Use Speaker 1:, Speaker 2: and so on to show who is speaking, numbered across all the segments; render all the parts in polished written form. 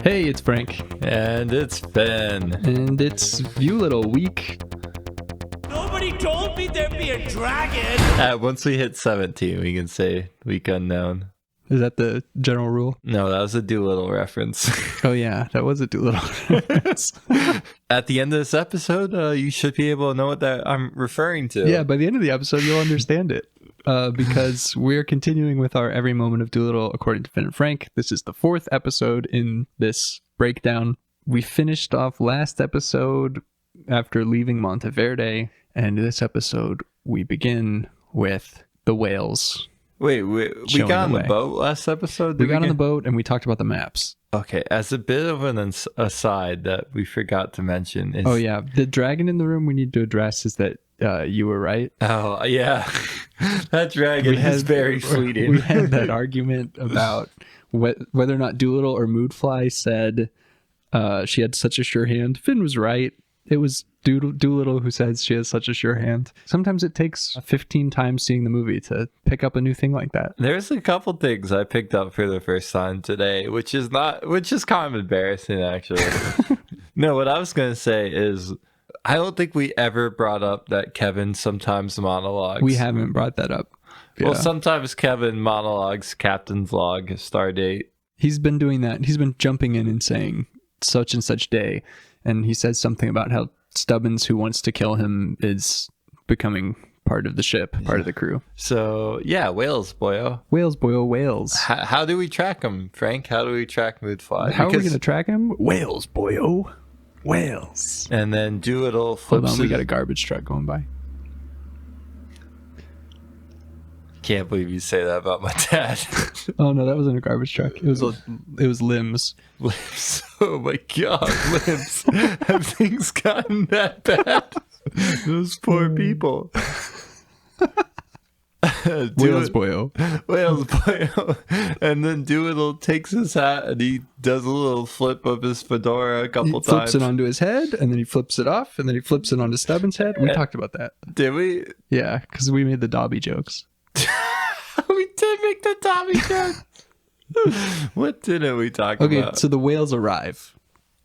Speaker 1: Hey, it's Frank.
Speaker 2: And it's Ben.
Speaker 1: And it's Viewlittle week.
Speaker 3: Nobody told me there'd be a dragon!
Speaker 2: Once we hit 17, we can say week unknown.
Speaker 1: Is that the general rule?
Speaker 2: No, that was a Dolittle reference.
Speaker 1: Oh yeah, that was a Dolittle reference.
Speaker 2: At the end of this episode, you should be able to know what that I'm referring to.
Speaker 1: Yeah, by the end of the episode, you'll understand it. Because we're continuing with our Every Moment of Dolittle according to Fian and Frank. This is the 4th episode in this breakdown. We finished off last episode after leaving Monteverde, and this episode we begin with the whales.
Speaker 2: Wait, we got on the boat last episode?
Speaker 1: We got on the boat and we talked about the maps.
Speaker 2: Okay, as a bit of an aside that we forgot to mention is...
Speaker 1: Oh yeah, the dragon in the room we need to address is that you were right.
Speaker 2: Oh, yeah. That dragon is very fleeting.
Speaker 1: We had that argument about whether or not Dolittle or Moodfly said she had such a sure hand. Finn was right. It was Dolittle who says she has such a sure hand. Sometimes it takes 15 times seeing the movie to pick up a new thing like that.
Speaker 2: There's a couple things I picked up for the first time today, which is kind of embarrassing, actually. No, what I was going to say is, I don't think we ever brought up that Kevin sometimes monologues.
Speaker 1: We haven't brought that up.
Speaker 2: Yeah. Well, sometimes Kevin monologues Captain's Log, Star Date.
Speaker 1: He's been doing that. He's been jumping in and saying such and such day. And he says something about how Stubbins, who wants to kill him, is becoming part of the ship, part of the crew.
Speaker 2: So, yeah, whales, boyo.
Speaker 1: Whales, boyo, whales.
Speaker 2: How do we track them, Frank? How do we track Moodfly?
Speaker 1: How are we going to track him? Whales, boyo. Whales.
Speaker 2: And then Dolittle flips.
Speaker 1: Hold on, we got a garbage truck going by.
Speaker 2: Can't believe you say that about my dad.
Speaker 1: Oh no, that wasn't a garbage truck. It was limbs.
Speaker 2: Limbs. Oh my god, limbs. Have things gotten that bad? Those poor people.
Speaker 1: Whales boyo.
Speaker 2: Whales boyo. And then Dolittle takes his hat and he does a little flip of his fedora a couple times.
Speaker 1: He flips it onto his head and then he flips it off and then he flips it onto Stubbins' head. We talked about that.
Speaker 2: Did we?
Speaker 1: Yeah, because we made the Dobby jokes.
Speaker 2: We did make the Dobby joke. What didn't we talk about?
Speaker 1: Okay, so the whales arrive.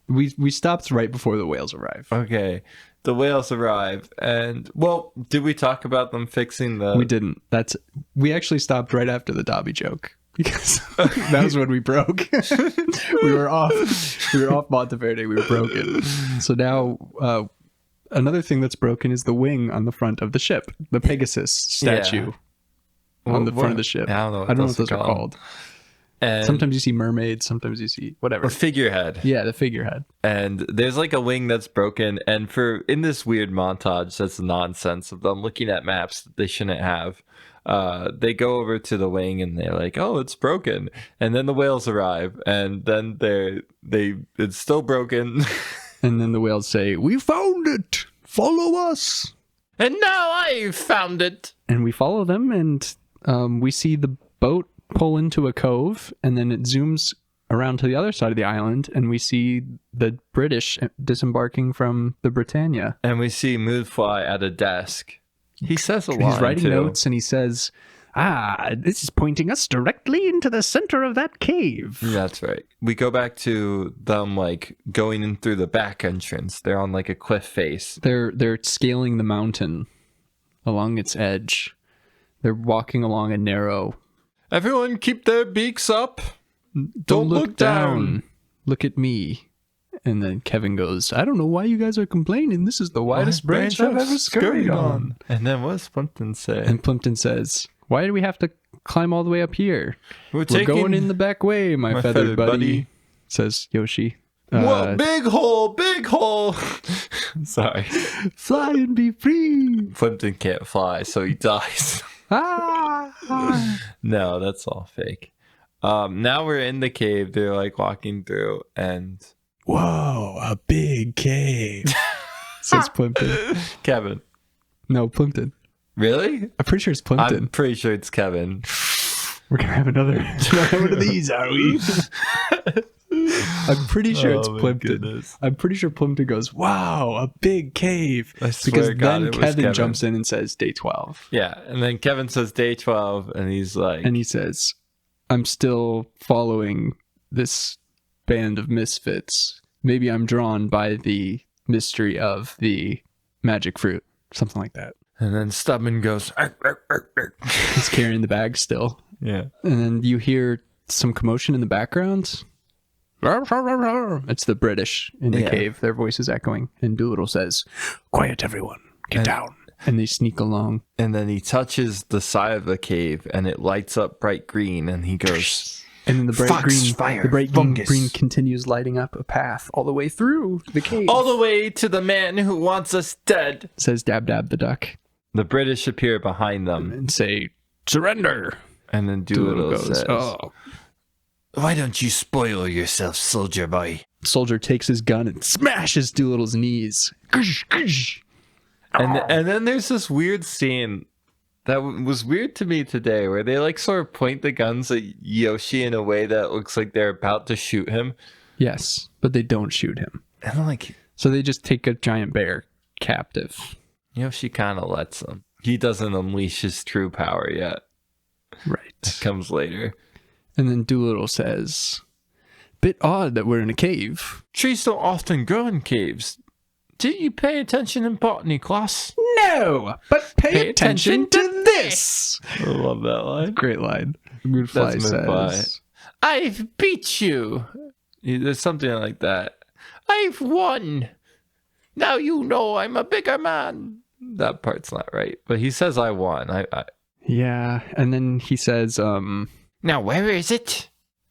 Speaker 1: We stopped right before the whales arrive.
Speaker 2: Okay. The whales arrive, and well, did we talk about them fixing the...
Speaker 1: We didn't. We actually stopped right after the Dobby joke, because that was when we broke. we were off Monteverde. We were broken. So now another thing that's broken is the wing on the front of the ship, the Pegasus statue on the front of the ship.
Speaker 2: I don't know
Speaker 1: what those are called. And sometimes you see mermaids, sometimes you see whatever.
Speaker 2: A figurehead.
Speaker 1: Yeah, the figurehead.
Speaker 2: And there's like a wing that's broken, and in this weird montage that's nonsense of them looking at maps that they shouldn't have, they go over to the wing and they're like, oh, it's broken. And then the whales arrive, and then it's still broken.
Speaker 1: And then the whales say, we found it! Follow us!
Speaker 2: And now I found it!
Speaker 1: And we follow them, and we see the boat pull into a cove, and then it zooms around to the other side of the island, and we see the British disembarking from the Britannia.
Speaker 2: And we see Moodfly at a desk. He says a lot.
Speaker 1: He's writing notes, and he says, this is pointing us directly into the center of that cave.
Speaker 2: That's right. We go back to them like going in through the back entrance. They're on like a cliff face.
Speaker 1: They're scaling the mountain along its edge. They're walking along a narrow...
Speaker 2: Everyone keep their beaks up. Don't look down.
Speaker 1: Look at me. And then Kevin goes, I don't know why you guys are complaining. This is the widest branch I've ever scurried on.
Speaker 2: And then what does Plimpton say?
Speaker 1: And Plimpton says, why do we have to climb all the way up here? We're going in the back way, my feathered buddy, says Yoshi.
Speaker 2: Whoa, big hole, big hole. Sorry.
Speaker 1: Fly and be free.
Speaker 2: Plimpton can't fly, so he dies. No, that's all fake. Now we're in the cave. They're like walking through, and
Speaker 1: whoa, a big cave, says Plimpton.
Speaker 2: Kevin.
Speaker 1: No, Plimpton.
Speaker 2: Really?
Speaker 1: I'm pretty sure it's Plimpton.
Speaker 2: I'm pretty sure it's Kevin.
Speaker 1: We're gonna have another one of these, are we? I'm pretty sure it's Plimpton. Goodness. I'm pretty sure Plimpton goes, wow, a big cave. Because then Kevin jumps in and says day 12.
Speaker 2: Yeah, and then Kevin says day 12, and he's like...
Speaker 1: And he says, I'm still following this band of misfits. Maybe I'm drawn by the mystery of the magic fruit. Something like that.
Speaker 2: And then Stubman goes, "Arr, arr, arr, arr."
Speaker 1: He's carrying the bag still.
Speaker 2: Yeah.
Speaker 1: And then you hear some commotion in the background. It's the British in the cave. Their voices echoing. And Dolittle says, "Quiet, everyone. Get down." And they sneak along.
Speaker 2: And then he touches the side of the cave and it lights up bright green and he goes,
Speaker 1: And then the bright
Speaker 4: Fox fire, fungus.
Speaker 1: green continues lighting up a path all the way through the cave.
Speaker 2: "All the way to the man who wants us dead,"
Speaker 1: says Dab Dab the duck.
Speaker 2: The British appear behind them.
Speaker 1: And say, "Surrender."
Speaker 2: And then
Speaker 1: Dolittle
Speaker 2: Dolittle says,
Speaker 1: "Oh."
Speaker 4: Why don't you spoil yourself, soldier boy?
Speaker 1: Soldier takes his gun and smashes Dolittle's knees.
Speaker 2: And then there's this weird scene that was weird to me today where they like sort of point the guns at Yoshi in a way that looks like they're about to shoot him.
Speaker 1: Yes, but they don't shoot him.
Speaker 2: And I'm like,
Speaker 1: So they just take a giant bear captive.
Speaker 2: Yoshi kind of lets them. He doesn't unleash his true power yet.
Speaker 1: Right.
Speaker 2: It comes later.
Speaker 1: And then Dolittle says, "Bit odd that we're in a cave."
Speaker 2: Trees don't often grow in caves. Did you pay attention in botany class?
Speaker 1: No, but pay attention to this.
Speaker 2: I love that line.
Speaker 1: Great line. Moonfly
Speaker 2: That's
Speaker 1: says,
Speaker 2: Moonfly. "I've beat you." There's something like that. "I've won. Now you know I'm a bigger man." That part's not right, but he says I won. I
Speaker 1: yeah, and then he says,
Speaker 2: Now where is it?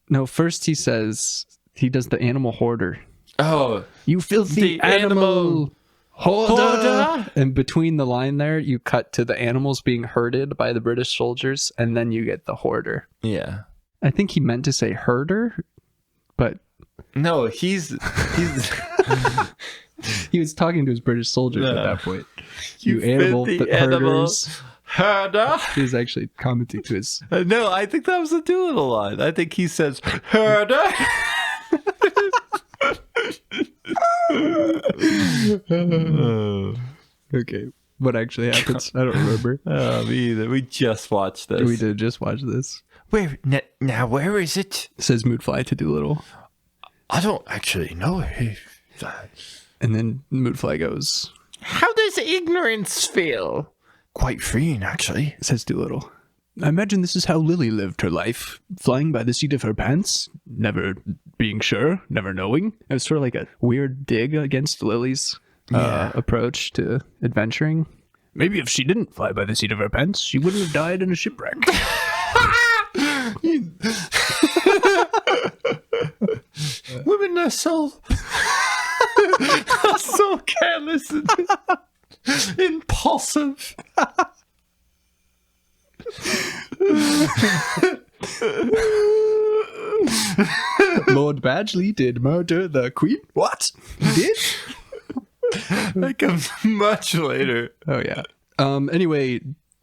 Speaker 1: no, first he says, he does the animal hoarder.
Speaker 2: Oh,
Speaker 1: "You filthy
Speaker 2: The
Speaker 1: animal
Speaker 2: animal
Speaker 1: hoarder."
Speaker 2: hoarder.
Speaker 1: And between the line there, you cut to the animals being herded by the British soldiers, and then you get the hoarder.
Speaker 2: yeah.
Speaker 1: I think he meant to say herder, but
Speaker 2: No, he's
Speaker 1: he was talking to his British soldiers at that point. You,
Speaker 2: You
Speaker 1: animal
Speaker 2: filthy animal.
Speaker 1: herders.
Speaker 2: herder.
Speaker 1: He was actually commenting to his...
Speaker 2: No, I think that was a Dolittle line. I think he says herder.
Speaker 1: Okay, what actually happens? I don't remember.
Speaker 2: Me either. We just watched this.
Speaker 1: We did just watch this.
Speaker 4: Where now? Where is it?
Speaker 1: Says Moodfly to Dolittle.
Speaker 4: I don't actually know.
Speaker 1: And then Moodfly goes,
Speaker 2: How does ignorance feel?
Speaker 4: Quite freeing, actually.
Speaker 1: says Dolittle. "I imagine this is how Lily lived her life, flying by the seat of her pants, never being sure, never knowing." It was sort of like a weird dig against Lily's approach to adventuring. Maybe if she didn't fly by the seat of her pants, she wouldn't have died in a shipwreck.
Speaker 2: Women are so careless and impulsive.
Speaker 1: Lord Badgley did murder the queen? What? He did?
Speaker 2: That comes much later.
Speaker 1: Oh, yeah. Anyway,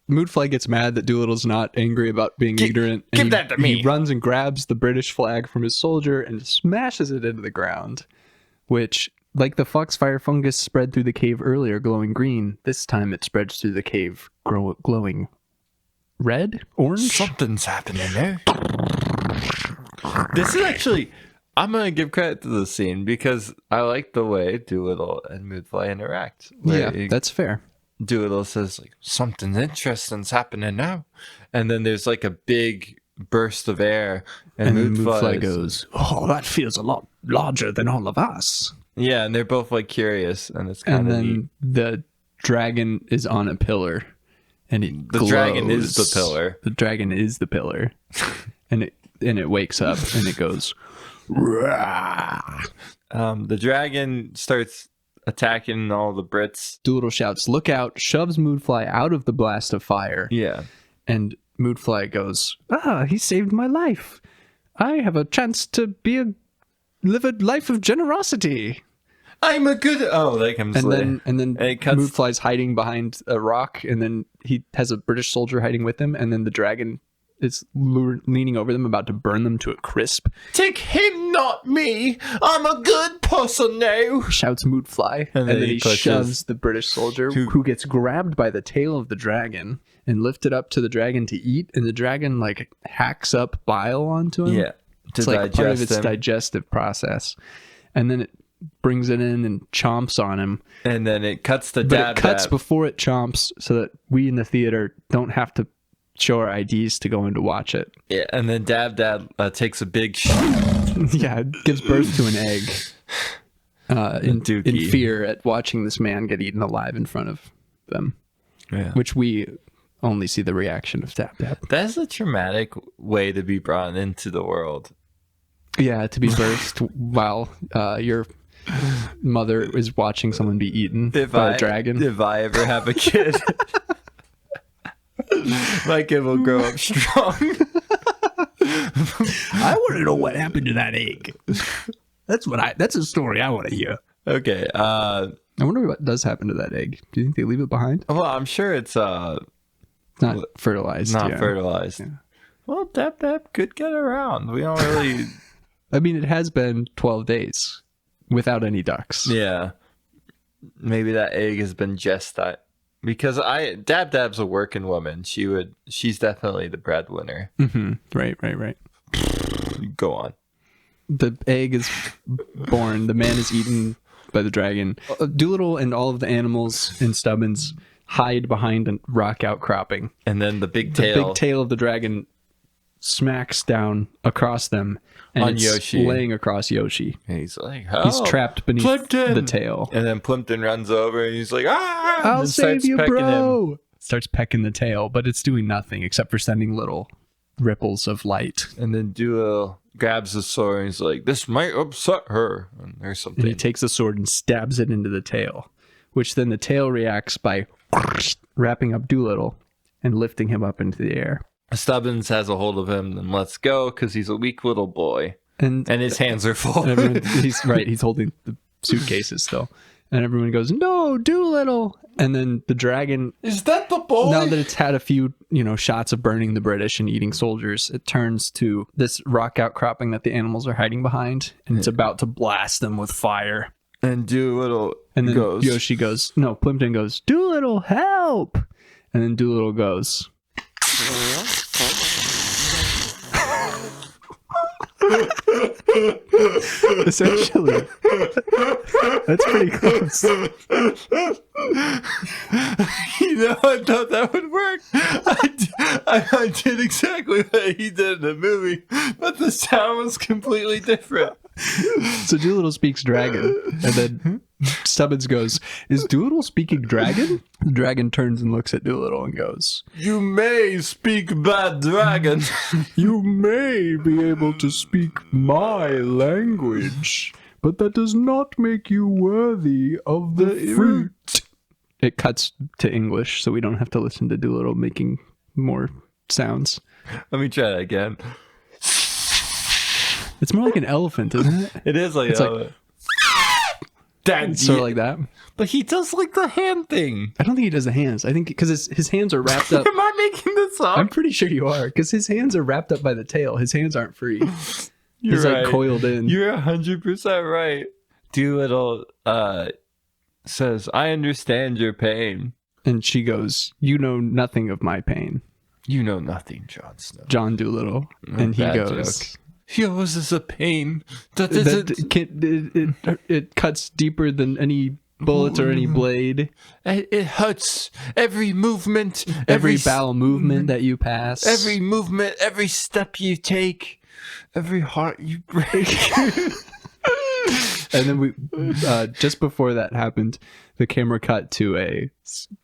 Speaker 1: Moodfly gets mad that Doolittle's not angry about being ignorant. And
Speaker 4: give that to me.
Speaker 1: He runs and grabs the British flag from his soldier and smashes it into the ground, which, like the foxfire fungus spread through the cave earlier, glowing green, this time it spreads through the cave, glowing red? Orange?
Speaker 4: Something's happening there.
Speaker 2: This is actually, I'm going to give credit to the scene because I like the way Dolittle and Moodfly interact.
Speaker 1: Yeah, that's fair.
Speaker 2: Dolittle says, like, something interesting's happening now. And then there's like a big burst of air. And
Speaker 1: Moodfly goes, "Oh, that feels a lot larger than all of us."
Speaker 2: Yeah, and they're both like curious. And it's
Speaker 1: And
Speaker 2: kind of
Speaker 1: then
Speaker 2: neat.
Speaker 1: the dragon is on a pillar. And it
Speaker 2: The dragon is
Speaker 1: glows.
Speaker 2: the pillar.
Speaker 1: The dragon is the pillar. and it wakes up and it goes, "Rah!"
Speaker 2: The dragon starts attacking all the Brits.
Speaker 1: Dolittle shouts, "Look out," shoves Moodfly out of the blast of fire.
Speaker 2: Yeah.
Speaker 1: And Moodfly goes, he saved my life. I have a chance to live a life of generosity.
Speaker 2: I'm a good... Oh, that comes
Speaker 1: And
Speaker 2: later.
Speaker 1: then
Speaker 2: it cuts...
Speaker 1: Moodfly's hiding behind a rock, and then he has a British soldier hiding with him, and then the dragon is leaning over them, about to burn them to a crisp.
Speaker 2: Take him, not me. I'm a good person now.
Speaker 1: Shouts Moodfly, and then he
Speaker 2: pushes-
Speaker 1: shoves the British soldier, who gets grabbed by the tail of the dragon and lifted up to the dragon to eat, and the dragon like hacks up bile onto him.
Speaker 2: Yeah.
Speaker 1: It's like part of
Speaker 2: digest
Speaker 1: its
Speaker 2: him.
Speaker 1: digestive process. And then it brings it in and chomps on him.
Speaker 2: And then it cuts the
Speaker 1: But
Speaker 2: dab
Speaker 1: it cuts
Speaker 2: dab.
Speaker 1: before it chomps so that we in the theater don't have to show our IDs to go in to watch it.
Speaker 2: Yeah, and then Dab Dab takes a big
Speaker 1: Yeah, it gives birth to an egg in
Speaker 2: Dookie.
Speaker 1: fear at watching this man get eaten alive in front of them,
Speaker 2: Yeah.
Speaker 1: which we only see the reaction of Dab Dab.
Speaker 2: That's a traumatic way to be brought into the world.
Speaker 1: Yeah, to be birthed while your mother is watching someone be eaten by a dragon.
Speaker 2: If I ever have a kid, my kid will grow up strong.
Speaker 1: I want to know what happened to that egg. That's a story I want to hear.
Speaker 2: Okay.
Speaker 1: I wonder what does happen to that egg. Do you think they leave it behind?
Speaker 2: Well, I'm sure it's
Speaker 1: Not fertilized.
Speaker 2: not
Speaker 1: yeah.
Speaker 2: fertilized.
Speaker 1: Yeah.
Speaker 2: Well, Dab Dab could get around. We don't really.
Speaker 1: I mean, it has been 12 days without any ducks.
Speaker 2: Yeah. Maybe that egg has been gestated. Because Dab Dab's a working woman. She's definitely the breadwinner.
Speaker 1: Mm-hmm. Right.
Speaker 2: Go on.
Speaker 1: The egg is born. The man is eaten by the dragon. Dolittle and all of the animals in Stubbins hide behind a rock outcropping.
Speaker 2: And then the big
Speaker 1: The
Speaker 2: tail.
Speaker 1: big tail of the dragon smacks down across them. And
Speaker 2: On
Speaker 1: it's
Speaker 2: Yoshi.
Speaker 1: laying across Yoshi.
Speaker 2: And he's like,
Speaker 1: He's
Speaker 2: "Oh,
Speaker 1: trapped beneath
Speaker 2: Plimpton!"
Speaker 1: the tail.
Speaker 2: And then Plimpton runs over and he's like, ah!
Speaker 1: I'll
Speaker 2: and
Speaker 1: save
Speaker 2: starts
Speaker 1: you,
Speaker 2: pecking
Speaker 1: bro. Starts pecking the tail, but it's doing nothing except for sending little ripples of light.
Speaker 2: And then Duo grabs the sword and he's like, this might upset her. And there's
Speaker 1: And
Speaker 2: something.
Speaker 1: he takes the sword and stabs it into the tail, which then the tail reacts by wrapping up Dolittle and lifting him up into the air.
Speaker 2: Stubbins has a hold of him and lets go because he's a weak little boy.
Speaker 1: And
Speaker 2: And his hands are full.
Speaker 1: he's holding the suitcases still. And everyone goes, "No, Dolittle!" And then the dragon,
Speaker 2: Is that the boy?
Speaker 1: now that it's had a few, shots of burning the British and eating soldiers, it turns to this rock outcropping that the animals are hiding behind, and it's about to blast them with fire.
Speaker 2: And Dolittle
Speaker 1: And then
Speaker 2: goes,
Speaker 1: Yoshi goes, no, Plimpton goes, "Dolittle, help!" And then Dolittle goes, essentially. That's pretty close.
Speaker 2: I thought that would work. I did exactly what he did in the movie, but the sound was completely different.
Speaker 1: So Dolittle speaks dragon, and then Stubbins goes, "Is Dolittle speaking dragon?" The dragon turns and looks at Dolittle and goes,
Speaker 2: You may speak bad dragon.
Speaker 1: "You may be able to speak my language, but that does not make you worthy of the fruit." It cuts to English, so we don't have to listen to Dolittle making more sounds.
Speaker 2: Let me try that again.
Speaker 1: It's more like an elephant, isn't it?
Speaker 2: It is like,
Speaker 1: It's like-
Speaker 2: Dad,
Speaker 1: Sort of like that.
Speaker 2: but he does like the hand thing.
Speaker 1: I don't think he does the hands. I think because his hands are wrapped up.
Speaker 2: Am I making this up?
Speaker 1: I'm pretty sure you are, because his hands are wrapped up by the tail. His hands aren't free.
Speaker 2: You're
Speaker 1: He's
Speaker 2: right.
Speaker 1: like coiled in.
Speaker 2: You're 100% right. Dolittle says, I understand your pain.
Speaker 1: And she goes, "You know nothing of my pain,
Speaker 2: You know nothing, Jon Snow.
Speaker 1: John Dolittle." And he
Speaker 2: Bad
Speaker 1: goes,
Speaker 2: joke. Yours is a pain that
Speaker 1: that
Speaker 2: isn't.
Speaker 1: it cuts deeper than any bullet or any blade.
Speaker 2: It hurts. Every movement,
Speaker 1: Every bowel movement that you pass.
Speaker 2: every movement, every step you take, every heart you break.
Speaker 1: And then we, just before that happened, the camera cut to a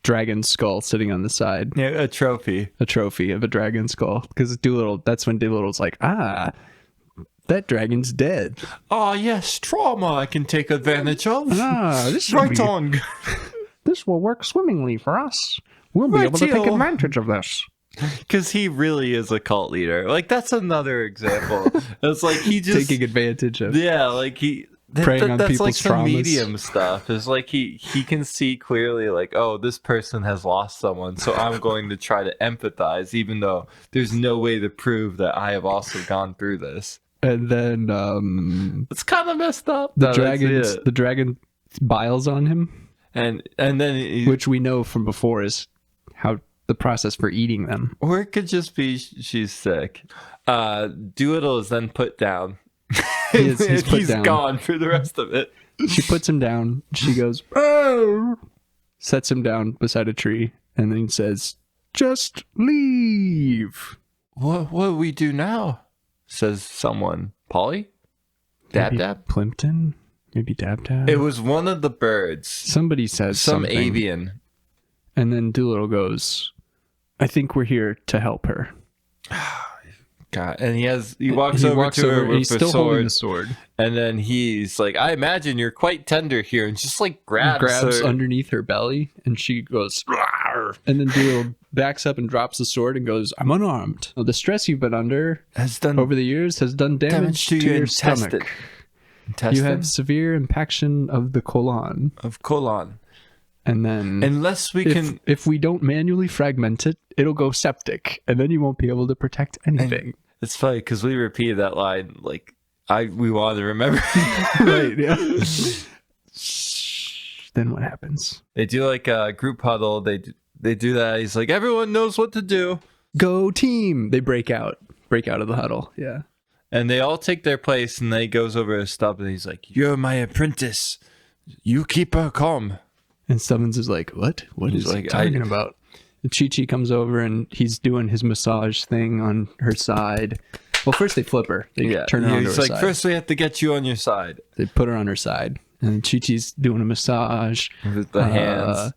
Speaker 1: dragon skull sitting on the side,
Speaker 2: Yeah, a trophy.
Speaker 1: a trophy of a dragon skull. Because that's when Dolittle's like, that dragon's dead.
Speaker 2: Oh yes, trauma I can take advantage of.
Speaker 1: This
Speaker 2: Right on.
Speaker 1: This will work swimmingly for us. We'll be
Speaker 2: Right,
Speaker 1: able to take
Speaker 2: Teal.
Speaker 1: advantage of this.
Speaker 2: Because he really is a cult leader. Like, that's another example. It's like he just...
Speaker 1: Taking advantage of.
Speaker 2: Yeah, like he...
Speaker 1: Preying on
Speaker 2: that's
Speaker 1: people's
Speaker 2: like some
Speaker 1: traumas.
Speaker 2: medium stuff. It's like he can see clearly, like, oh, this person has lost someone, so I'm going to try to empathize, even though there's no way to prove that I have also gone through this.
Speaker 1: And then
Speaker 2: It's kind of messed up.
Speaker 1: the
Speaker 2: No, that's it.
Speaker 1: dragon biles on him,
Speaker 2: and then he,
Speaker 1: which we know from before is how the process for eating them.
Speaker 2: Or it could just be she's sick. Dolittle is then put down.
Speaker 1: He's put down.
Speaker 2: Gone for the rest of it.
Speaker 1: She puts him down. She goes, "Oh," sets him down beside a tree, and then says, "Just leave."
Speaker 2: What do we do now? Says someone. Polly?
Speaker 1: Maybe
Speaker 2: Dab?
Speaker 1: Plimpton? Maybe Dab?
Speaker 2: It was one of the birds.
Speaker 1: Somebody says
Speaker 2: Some
Speaker 1: something.
Speaker 2: avian.
Speaker 1: And then Dolittle goes, "I think we're here to help her."
Speaker 2: God, and he walks over to her
Speaker 1: and
Speaker 2: with
Speaker 1: he's
Speaker 2: the
Speaker 1: still holding
Speaker 2: sword,
Speaker 1: the sword.
Speaker 2: and then he's like, "I imagine you're quite tender here," and just like grabs her.
Speaker 1: Underneath her belly, and she goes, "Rawr." And then Dolittle backs up and drops the sword and goes, "I'm unarmed. The stress you've been under
Speaker 2: has done
Speaker 1: over the years has done damage to your stomach. You have severe impaction of the colon." And then
Speaker 2: unless we can,
Speaker 1: if we don't manually fragment it, it'll go septic, and then you won't be able to protect anything.
Speaker 2: It's funny because we repeated that line like we wanted to remember.
Speaker 1: Right, yeah. Then what happens?
Speaker 2: They do like a group huddle. They do that. He's like, everyone knows what to do.
Speaker 1: Go team! They break out of the huddle. Yeah.
Speaker 2: And they all take their place, and then he goes over to Stubbs, and he's like, "You're my apprentice. You keep her calm."
Speaker 1: And Stubbins is like, "What? What is he talking about?" And Chi-Chi comes over, and he's doing his massage thing on her side. Well, first they flip her. They turn her onto her side.
Speaker 2: He's like, "First we have to get you on your side."
Speaker 1: They put her on her side. And Chi-Chi's doing a massage.
Speaker 2: With the hands.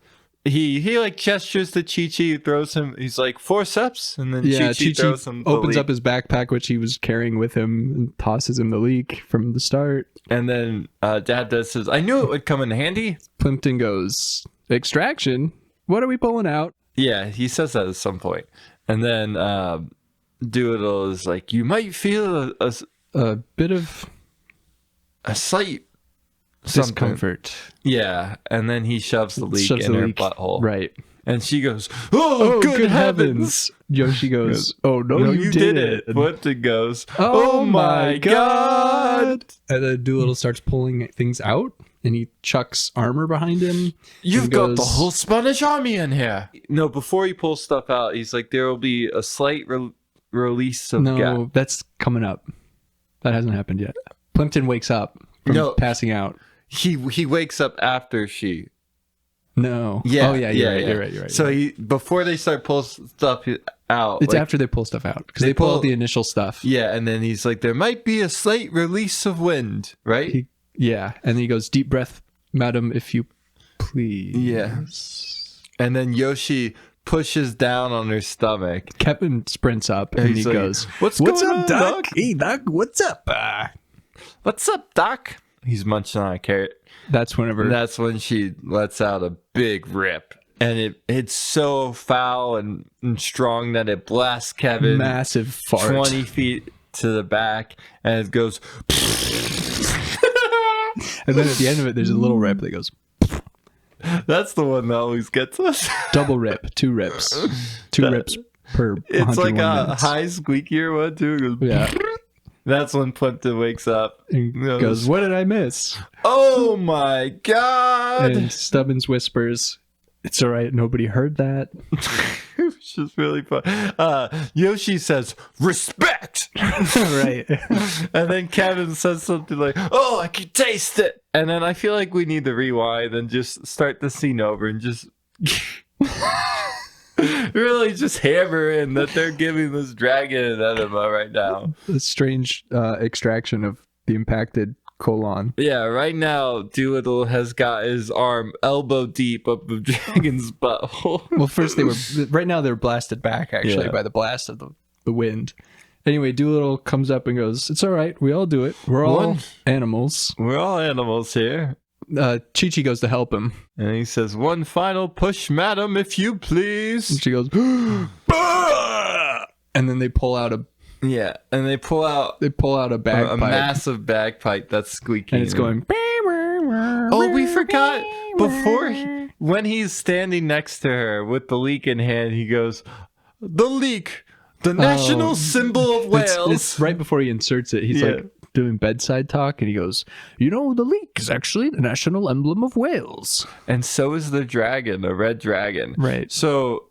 Speaker 2: He like gestures to Chi-Chi, throws him, he's like, "Forceps," and then Chi-Chi throws him
Speaker 1: opens up his backpack, which he was carrying with him, and tosses him the leak from the start.
Speaker 2: And then Dad says, "I knew it would come in handy."
Speaker 1: Plimpton goes, "Extraction? What are we pulling out?"
Speaker 2: Yeah, he says that at some point. And then Dolittle is like, "You might feel
Speaker 1: a bit of
Speaker 2: a slight
Speaker 1: discomfort."
Speaker 2: Yeah, and then he shoves the leak in her butthole.
Speaker 1: Right.
Speaker 2: And she goes, "Oh, good heavens!"
Speaker 1: Yoshi goes, "Oh, no, you did it."
Speaker 2: Plimpton goes,
Speaker 1: "Oh my God!" And then Dolittle starts pulling things out, and he chucks armor behind him.
Speaker 2: "You've got the whole Spanish army in here." No, before he pulls stuff out, he's like, "There will be a slight release of gas."
Speaker 1: No, that's coming up. That hasn't happened yet. Plimpton wakes up from passing out.
Speaker 2: He wakes up after she.
Speaker 1: No.
Speaker 2: Yeah.
Speaker 1: Oh yeah. You're right.
Speaker 2: So before they start pulling stuff out.
Speaker 1: It's like, after they pull stuff out because they pull out the initial stuff.
Speaker 2: Yeah, and then he's like, "There might be a slight release of wind," right?
Speaker 1: And then he goes, "Deep breath, madam, if you please."
Speaker 2: Yeah. And then Yoshi pushes down on her stomach.
Speaker 1: Kevin sprints up and he goes,
Speaker 2: What's
Speaker 1: up,
Speaker 2: on,
Speaker 1: Doc? Hey, Doc, what's up?
Speaker 2: What's up, Doc? He's munching on a carrot.
Speaker 1: That's
Speaker 2: when she lets out a big rip. And it's so foul and strong that it blasts Kevin.
Speaker 1: Massive fart.
Speaker 2: 20 feet to the back. And it goes.
Speaker 1: And then at the end of it, there's a little rip that goes.
Speaker 2: That's the one that always gets us.
Speaker 1: Double rip. 2 rips. 2 rips per.
Speaker 2: It's like a
Speaker 1: minutes.
Speaker 2: high squeakier one, too. It goes,
Speaker 1: yeah.
Speaker 2: That's when Plimpton wakes up.
Speaker 1: And goes, "What did I miss?"
Speaker 2: "Oh my God."
Speaker 1: And Stubbins whispers, "It's all right. Nobody heard that."
Speaker 2: Which is really fun. Yoshi says, "Respect."
Speaker 1: Right.
Speaker 2: And then Kevin says something like, "Oh, I can taste it." And then I feel like we need to rewind and just start the scene over and just really just hammer in that they're giving this dragon an enema right now.
Speaker 1: A strange extraction of the impacted colon.
Speaker 2: Yeah, right now Dolittle has got his arm elbow deep up the dragon's butthole.
Speaker 1: Well, first right now they're blasted back actually by the blast of the wind. Anyway, Dolittle comes up and goes, "It's all right. We all do it. We're all animals.
Speaker 2: We're all animals here."
Speaker 1: Chi-Chi goes to help him.
Speaker 2: And he says, "One final push, madam, if you please."
Speaker 1: And she goes, "Bah!" And then they pull out a bagpipe.
Speaker 2: A massive bagpipe that's squeaking.
Speaker 1: And it's going.
Speaker 2: Oh, we forgot when he's standing next to her with the leak in hand, he goes, "The leak, the national symbol of Wales."
Speaker 1: It's right before he inserts it. He's like doing bedside talk, and he goes, "You know, the leek is actually the national emblem of Wales."
Speaker 2: And so is the dragon, the red dragon.
Speaker 1: Right.
Speaker 2: So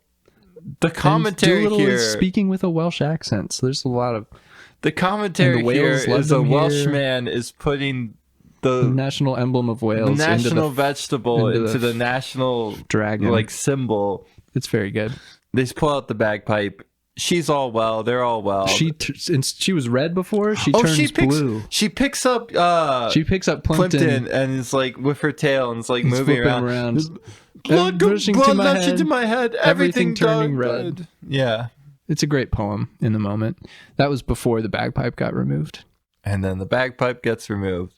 Speaker 2: The commentary
Speaker 1: Doolittle
Speaker 2: here.
Speaker 1: is speaking with a Welsh accent, so there's a lot of
Speaker 2: The commentary
Speaker 1: And the
Speaker 2: here
Speaker 1: whales love
Speaker 2: is a
Speaker 1: them
Speaker 2: Welshman is putting the
Speaker 1: national emblem of Wales
Speaker 2: national
Speaker 1: into
Speaker 2: vegetable
Speaker 1: into
Speaker 2: into
Speaker 1: the
Speaker 2: the national
Speaker 1: dragon.
Speaker 2: like symbol.
Speaker 1: It's very good.
Speaker 2: They just pull out the bagpipe. She's all well. They're all well.
Speaker 1: Since she was red before, she turns blue.
Speaker 2: She picks up.
Speaker 1: She picks up Plimpton.
Speaker 2: and is like with her tail and it's like
Speaker 1: He's
Speaker 2: moving
Speaker 1: flipping
Speaker 2: around.
Speaker 1: Blood
Speaker 2: Blood rushed into my head.
Speaker 1: Everything turning
Speaker 2: dark.
Speaker 1: red.
Speaker 2: Yeah.
Speaker 1: It's a great poem in the moment. That was before the bagpipe got removed.
Speaker 2: And then the bagpipe gets removed.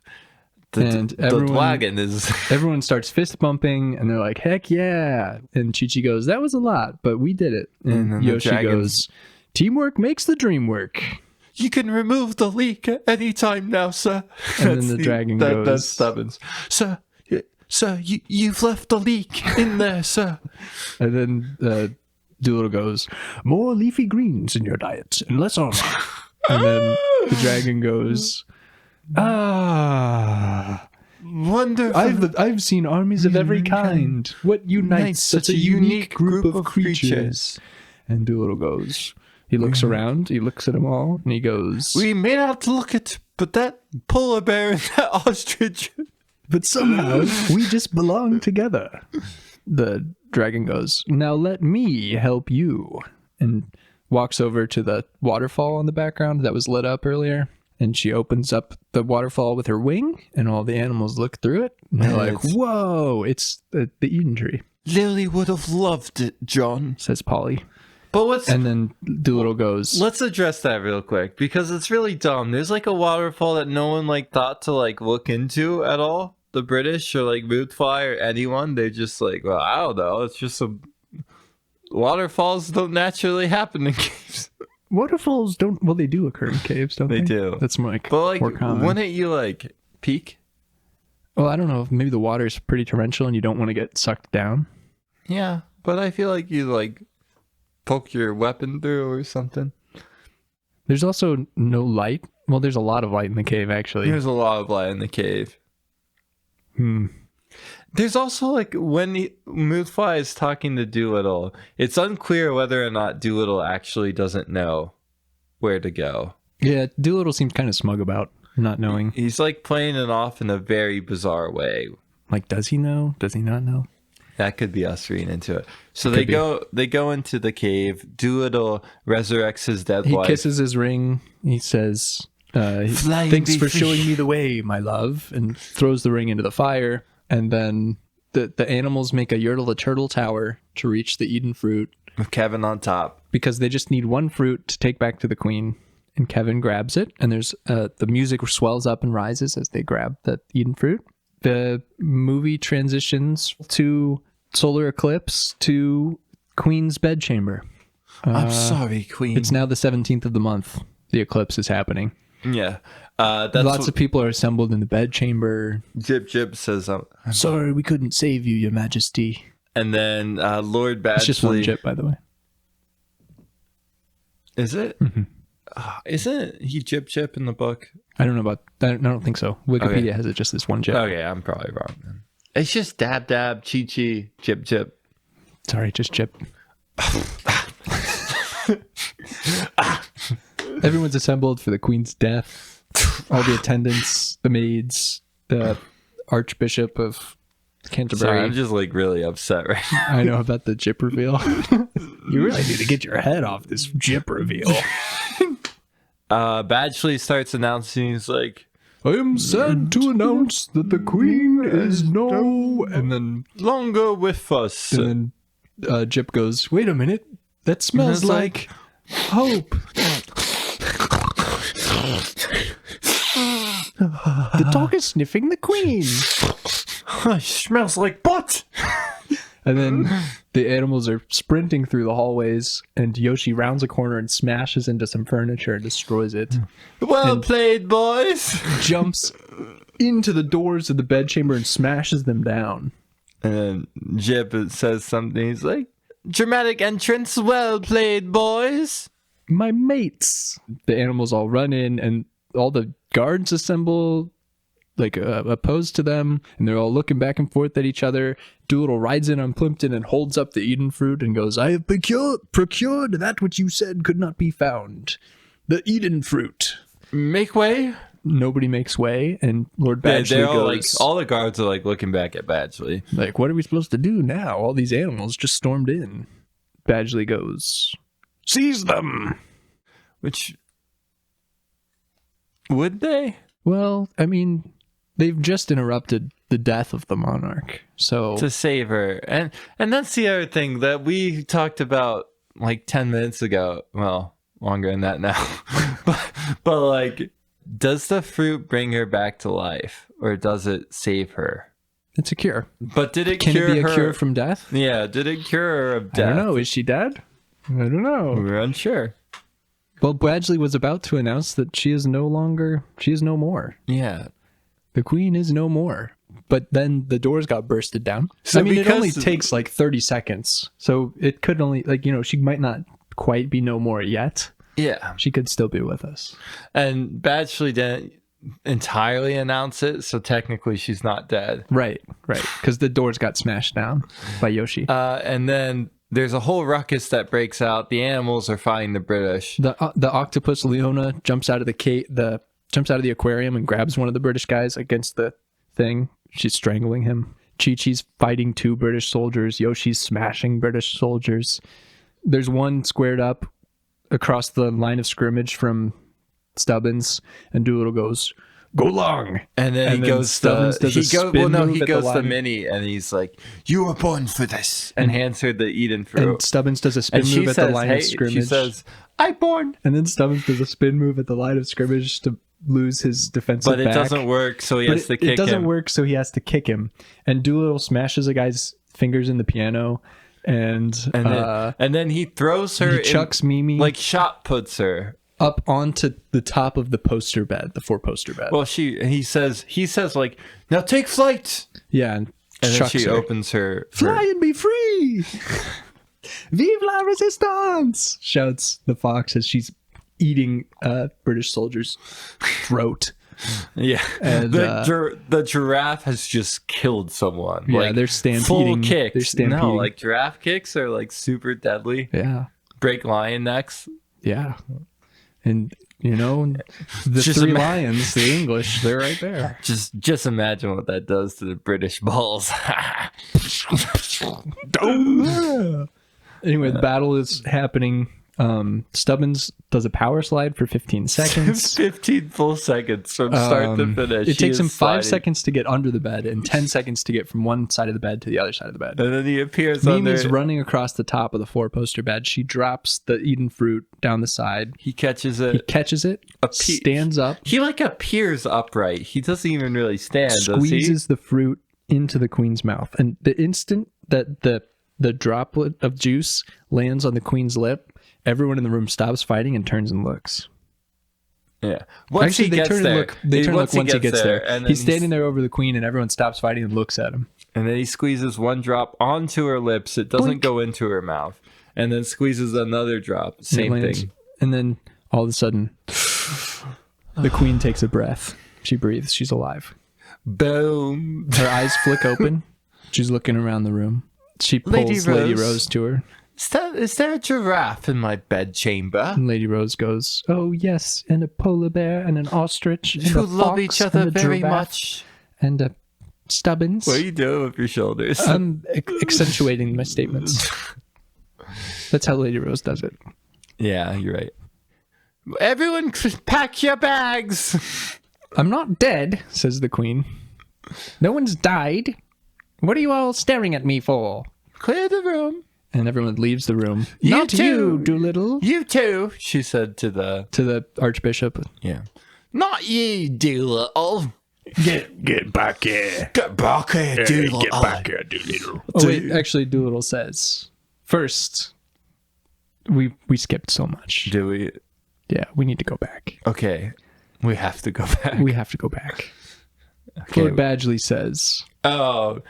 Speaker 1: And
Speaker 2: The wagon is.
Speaker 1: Everyone starts fist bumping, and they're like, "Heck yeah!" And Chi-Chi goes, "That was a lot, but we did it." And
Speaker 2: then the
Speaker 1: Yoshi
Speaker 2: dragons-
Speaker 1: goes, "Teamwork makes the dream work."
Speaker 2: You can remove the leak at any time now, sir.
Speaker 1: And then the dragon goes,
Speaker 2: That's Stubbins. Sir, you've left the leak in there, sir.
Speaker 1: And then Doolittle goes, "More leafy greens in your diet, and less armor." And then the dragon goes,
Speaker 2: Wonderful.
Speaker 1: I've seen armies of every kind. What unites such a unique group of creatures?" And Doolittle goes, he looks around, he looks at them all, and he goes,
Speaker 2: We may not look it, but that polar bear and that ostrich.
Speaker 1: "But somehow we just belong together." The dragon goes, "Now let me help you," and walks over to the waterfall in the background that was lit up earlier. And she opens up the waterfall with her wing, and all the animals look through it. And they're like, "Whoa, it's the Eden tree,"
Speaker 2: Lily would have loved it, John.
Speaker 1: says Polly.
Speaker 2: But
Speaker 1: And then Doolittle goes,
Speaker 2: let's address that real quick because it's really dumb. There's like a waterfall that no one like thought to like look into at all. The British or like Moodfly or anyone, they're just like, well, I don't know. It's just waterfalls don't naturally happen in caves.
Speaker 1: waterfalls don't, well, they do occur in caves, don't they?
Speaker 2: They do.
Speaker 1: That's more like,
Speaker 2: But like,
Speaker 1: more common.
Speaker 2: wouldn't you like peek?
Speaker 1: Well, I don't know. Maybe the water's pretty torrential and you don't want to get sucked down.
Speaker 2: Yeah, but I feel like you like poke your weapon through or something.
Speaker 1: There's also no light. Well, there's a lot of light in the cave, actually.
Speaker 2: There's a lot of light in the cave. There's also like when Moodfly is talking to Doolittle, it's unclear whether or not Doolittle actually doesn't know where to go.
Speaker 1: Yeah, Doolittle seems kind of smug about not knowing.
Speaker 2: He's like playing it off in a very bizarre way.
Speaker 1: Like, does he know? Does he not know?
Speaker 2: That could be us reading into it. So they go into the cave. Doolittle resurrects his dead wife.
Speaker 1: He kisses his ring. He says,
Speaker 2: Flying
Speaker 1: "Thanks for
Speaker 2: fish."
Speaker 1: showing me the way, my love," and throws the ring into the fire. And then the animals make a Yertle the Turtle Tower to reach the Eden fruit
Speaker 2: with Kevin on top
Speaker 1: because they just need one fruit to take back to the queen. And Kevin grabs it, and there's the music swells up and rises as they grab the Eden fruit. The movie transitions to solar eclipse to Queen's bedchamber.
Speaker 2: I'm sorry, Queen.
Speaker 1: It's now the 17th of the month. The eclipse is happening.
Speaker 2: Yeah.
Speaker 1: Lots of people are assembled in the bedchamber.
Speaker 2: Jib says,
Speaker 1: "Sorry, we couldn't save you, Your Majesty."
Speaker 2: And then Lord Badgley.
Speaker 1: It's just one Jib, by the way.
Speaker 2: Is it?
Speaker 1: Mm-hmm.
Speaker 2: Isn't he Jib in the book?
Speaker 1: I don't know about that. I don't think so. Wikipedia has it just this one Jib.
Speaker 2: Okay, I'm probably wrong then. It's just Dab, Chi-Chi, Jib.
Speaker 1: Sorry, just Jib. Everyone's assembled for the Queen's death. All the attendants, the maids, the Archbishop of Canterbury.
Speaker 2: Sorry, I'm just like really upset right now.
Speaker 1: I know about the Jip reveal. You really need to get your head off this Jip reveal.
Speaker 2: Badgley starts announcing, he's like,
Speaker 1: "I am sad to announce that the Queen is no," and then
Speaker 2: longer with us.
Speaker 1: And then Jip goes, "Wait a minute, that smells like hope." The dog is sniffing the Queen.
Speaker 2: It smells like butt.
Speaker 1: And then the animals are sprinting through the hallways, and Yoshi rounds a corner and smashes into some furniture and destroys it.
Speaker 2: Well played, boys.
Speaker 1: Jumps into the doors of the bedchamber and smashes them down.
Speaker 2: And then Jib says something. He's like, dramatic entrance. Well played, boys.
Speaker 1: My mates. The animals all run in, and all the guards assemble. like opposed to them, and they're all looking back and forth at each other. Dolittle rides in on Plimpton and holds up the Eden fruit and goes, "I have procured that which you said could not be found. The Eden fruit.
Speaker 2: Make way."
Speaker 1: Nobody makes way, and Lord Badgley
Speaker 2: They're all
Speaker 1: goes,
Speaker 2: like, all the guards are like looking back at Badgley.
Speaker 1: like, what are we supposed to do now? All these animals just stormed in. Badgley goes, "Seize them."
Speaker 2: Which, would they?
Speaker 1: Well, I mean, they've just interrupted the death of the monarch, so
Speaker 2: To save her. And that's the other thing that we talked about like 10 minutes ago. Well, longer than that now. but like, does the fruit bring her back to life, or does it save her?
Speaker 1: it's a cure.
Speaker 2: But did it
Speaker 1: Can
Speaker 2: cure
Speaker 1: it be a
Speaker 2: her?
Speaker 1: cure from death?
Speaker 2: Yeah, did it cure her of
Speaker 1: I
Speaker 2: death?
Speaker 1: don't know. Is she dead? I don't know.
Speaker 2: We're unsure.
Speaker 1: Well, Badgley was about to announce that she is no more.
Speaker 2: Yeah.
Speaker 1: The queen is no more. But then the doors got bursted down.
Speaker 2: So
Speaker 1: I mean, it only
Speaker 2: because-
Speaker 1: takes like 30 seconds. So it could only, like, she might not quite be no more yet.
Speaker 2: Yeah.
Speaker 1: She could still be with us.
Speaker 2: And Badgley didn't entirely announce it, so technically she's not dead.
Speaker 1: Right. Because the doors got smashed down by Yoshi.
Speaker 2: And then there's a whole ruckus that breaks out. The animals are fighting the British.
Speaker 1: The octopus Leona jumps out of the aquarium and grabs one of the British guys against the thing. She's strangling him. Chi-Chi's fighting 2 British soldiers. Yoshi's smashing British soldiers. There's one squared up across the line of scrimmage from Stubbins, and Dolittle goes, "Go long!"
Speaker 2: And then he goes
Speaker 1: Stubbins
Speaker 2: to
Speaker 1: does a spin move at the
Speaker 2: goes to
Speaker 1: line.
Speaker 2: Minnie, and he's like,
Speaker 4: You were born for this.
Speaker 2: and hands her the Eden fruit.
Speaker 1: And Stubbins does a spin
Speaker 2: And she
Speaker 1: move at
Speaker 2: says,
Speaker 1: the line
Speaker 2: "Hey,"
Speaker 1: of scrimmage.
Speaker 2: she says, "I born."
Speaker 1: And then Stubbins does a spin move at the line of scrimmage to lose his defensive
Speaker 2: But it
Speaker 1: back.
Speaker 2: doesn't work, so he
Speaker 1: But
Speaker 2: has to kick
Speaker 1: it doesn't
Speaker 2: him.
Speaker 1: work, so he has to kick him. And Dolittle smashes a guy's fingers in the piano, and
Speaker 2: And then he throws her
Speaker 1: he chucks Mimi
Speaker 2: like shot puts her.
Speaker 1: up onto the top of the poster bed, the 4-poster bed.
Speaker 2: Well, he says like, "Now take flight."
Speaker 1: yeah, and
Speaker 2: And then
Speaker 1: chucks
Speaker 2: she
Speaker 1: her.
Speaker 2: opens her.
Speaker 1: Fly and be free! Vive la resistance! Shouts the fox as she's eating a British soldier's throat.
Speaker 2: Yeah,
Speaker 1: And,
Speaker 2: the giraffe has just killed someone.
Speaker 1: Yeah,
Speaker 2: like,
Speaker 1: they're
Speaker 2: Full
Speaker 1: stampeding.
Speaker 2: kicks.
Speaker 1: They're stampeding.
Speaker 2: No, like giraffe kicks are like super deadly.
Speaker 1: Yeah.
Speaker 2: Break lion necks.
Speaker 1: Yeah. And, the
Speaker 2: Just
Speaker 1: 3
Speaker 2: ima-
Speaker 1: lions, the English, they're right there.
Speaker 2: Just imagine what that does to the British balls.
Speaker 1: Anyway, the battle is happening. Stubbins does a power slide for 15 seconds.
Speaker 2: 15 full seconds from start to finish.
Speaker 1: It takes
Speaker 2: He
Speaker 1: him
Speaker 2: is
Speaker 1: 5
Speaker 2: sliding.
Speaker 1: seconds to get under the bed and 10 seconds to get from one side of the bed to the other side of the bed.
Speaker 2: And then he appears on
Speaker 1: Mimi's
Speaker 2: there.
Speaker 1: running across the top of the 4-poster bed. She drops the Eden fruit down the side.
Speaker 2: He catches
Speaker 1: He
Speaker 2: it.
Speaker 1: catches it, stands up,
Speaker 2: He like appears upright. He doesn't even really stand, does he?
Speaker 1: squeezes the fruit into the queen's mouth. And the instant that the droplet of juice lands on the queen's lip, everyone in the room stops fighting and turns and looks.
Speaker 2: Yeah. Once
Speaker 1: Actually,
Speaker 2: he
Speaker 1: they
Speaker 2: gets
Speaker 1: turn and
Speaker 2: there,
Speaker 1: look. They turn and look once he gets there.
Speaker 2: and then
Speaker 1: He's standing there over the queen, and everyone stops fighting and looks at him.
Speaker 2: And then he squeezes one drop onto her lips. It doesn't
Speaker 1: Boink.
Speaker 2: go into her mouth. And then squeezes another drop. Same
Speaker 1: It lands,
Speaker 2: thing.
Speaker 1: And then all of a sudden, the queen takes a breath. She breathes. She's alive.
Speaker 2: Boom.
Speaker 1: Her eyes flick open. She's looking around the room. She pulls Lady Rose to her.
Speaker 2: Is there a giraffe in my bedchamber?
Speaker 1: And Lady Rose goes, "Oh yes, and a polar bear and an ostrich and
Speaker 2: Who
Speaker 1: a
Speaker 2: love
Speaker 1: fox
Speaker 2: each other
Speaker 1: and a
Speaker 2: very
Speaker 1: giraffe
Speaker 2: much.
Speaker 1: and a Stubbins."
Speaker 2: What are you doing with your shoulders?
Speaker 1: I'm accentuating my statements. That's how Lady Rose does it.
Speaker 2: Yeah, you're right. Everyone pack your bags.
Speaker 1: "I'm not dead," says the queen. "No one's died. What are you all staring at me for?"
Speaker 2: Clear the room.
Speaker 1: And everyone leaves the room.
Speaker 2: You
Speaker 1: "Not
Speaker 2: too.
Speaker 1: you, Dolittle,"
Speaker 2: You too, she said to the
Speaker 1: archbishop.
Speaker 2: yeah. Not you, Dolittle.
Speaker 1: Get back here.
Speaker 4: Get back here, Dolittle.
Speaker 1: here, Dolittle. Oh wait, actually Dolittle says, first, we skipped so much.
Speaker 2: Do we?
Speaker 1: Yeah, we need to go back.
Speaker 2: Okay, we have to go back.
Speaker 1: We have to go back.
Speaker 2: Okay.
Speaker 1: Lord Badgley says,
Speaker 2: Oh,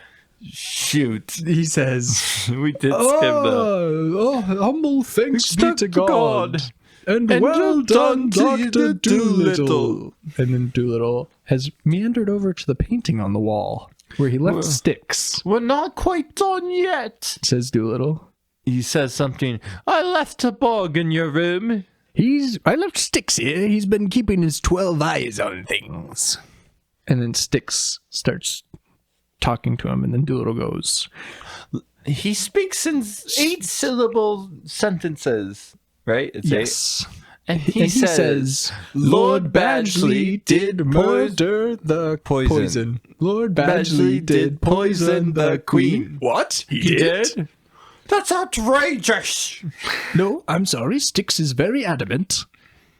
Speaker 2: shoot!
Speaker 1: he says,
Speaker 2: We did skip that.
Speaker 1: humble thanks be to God. And well done, Dr. Dolittle. And then Dolittle has meandered over to the painting on the wall where he left Styx,
Speaker 2: We're not quite done yet,
Speaker 1: says Dolittle.
Speaker 2: he says something. I left a bug in your room.
Speaker 1: I left Styx here. He's been keeping his 12 eyes on things. And then Styx starts talking to him, and then Dolittle goes,
Speaker 2: He speaks in 8-syllable sentences, right? It's
Speaker 1: yes.
Speaker 2: 8. And
Speaker 1: He says, Lord Badgley did murder the poison. Lord Badgley did poison the queen. What? He did?
Speaker 2: That's outrageous.
Speaker 1: No, I'm sorry. Styx is very adamant.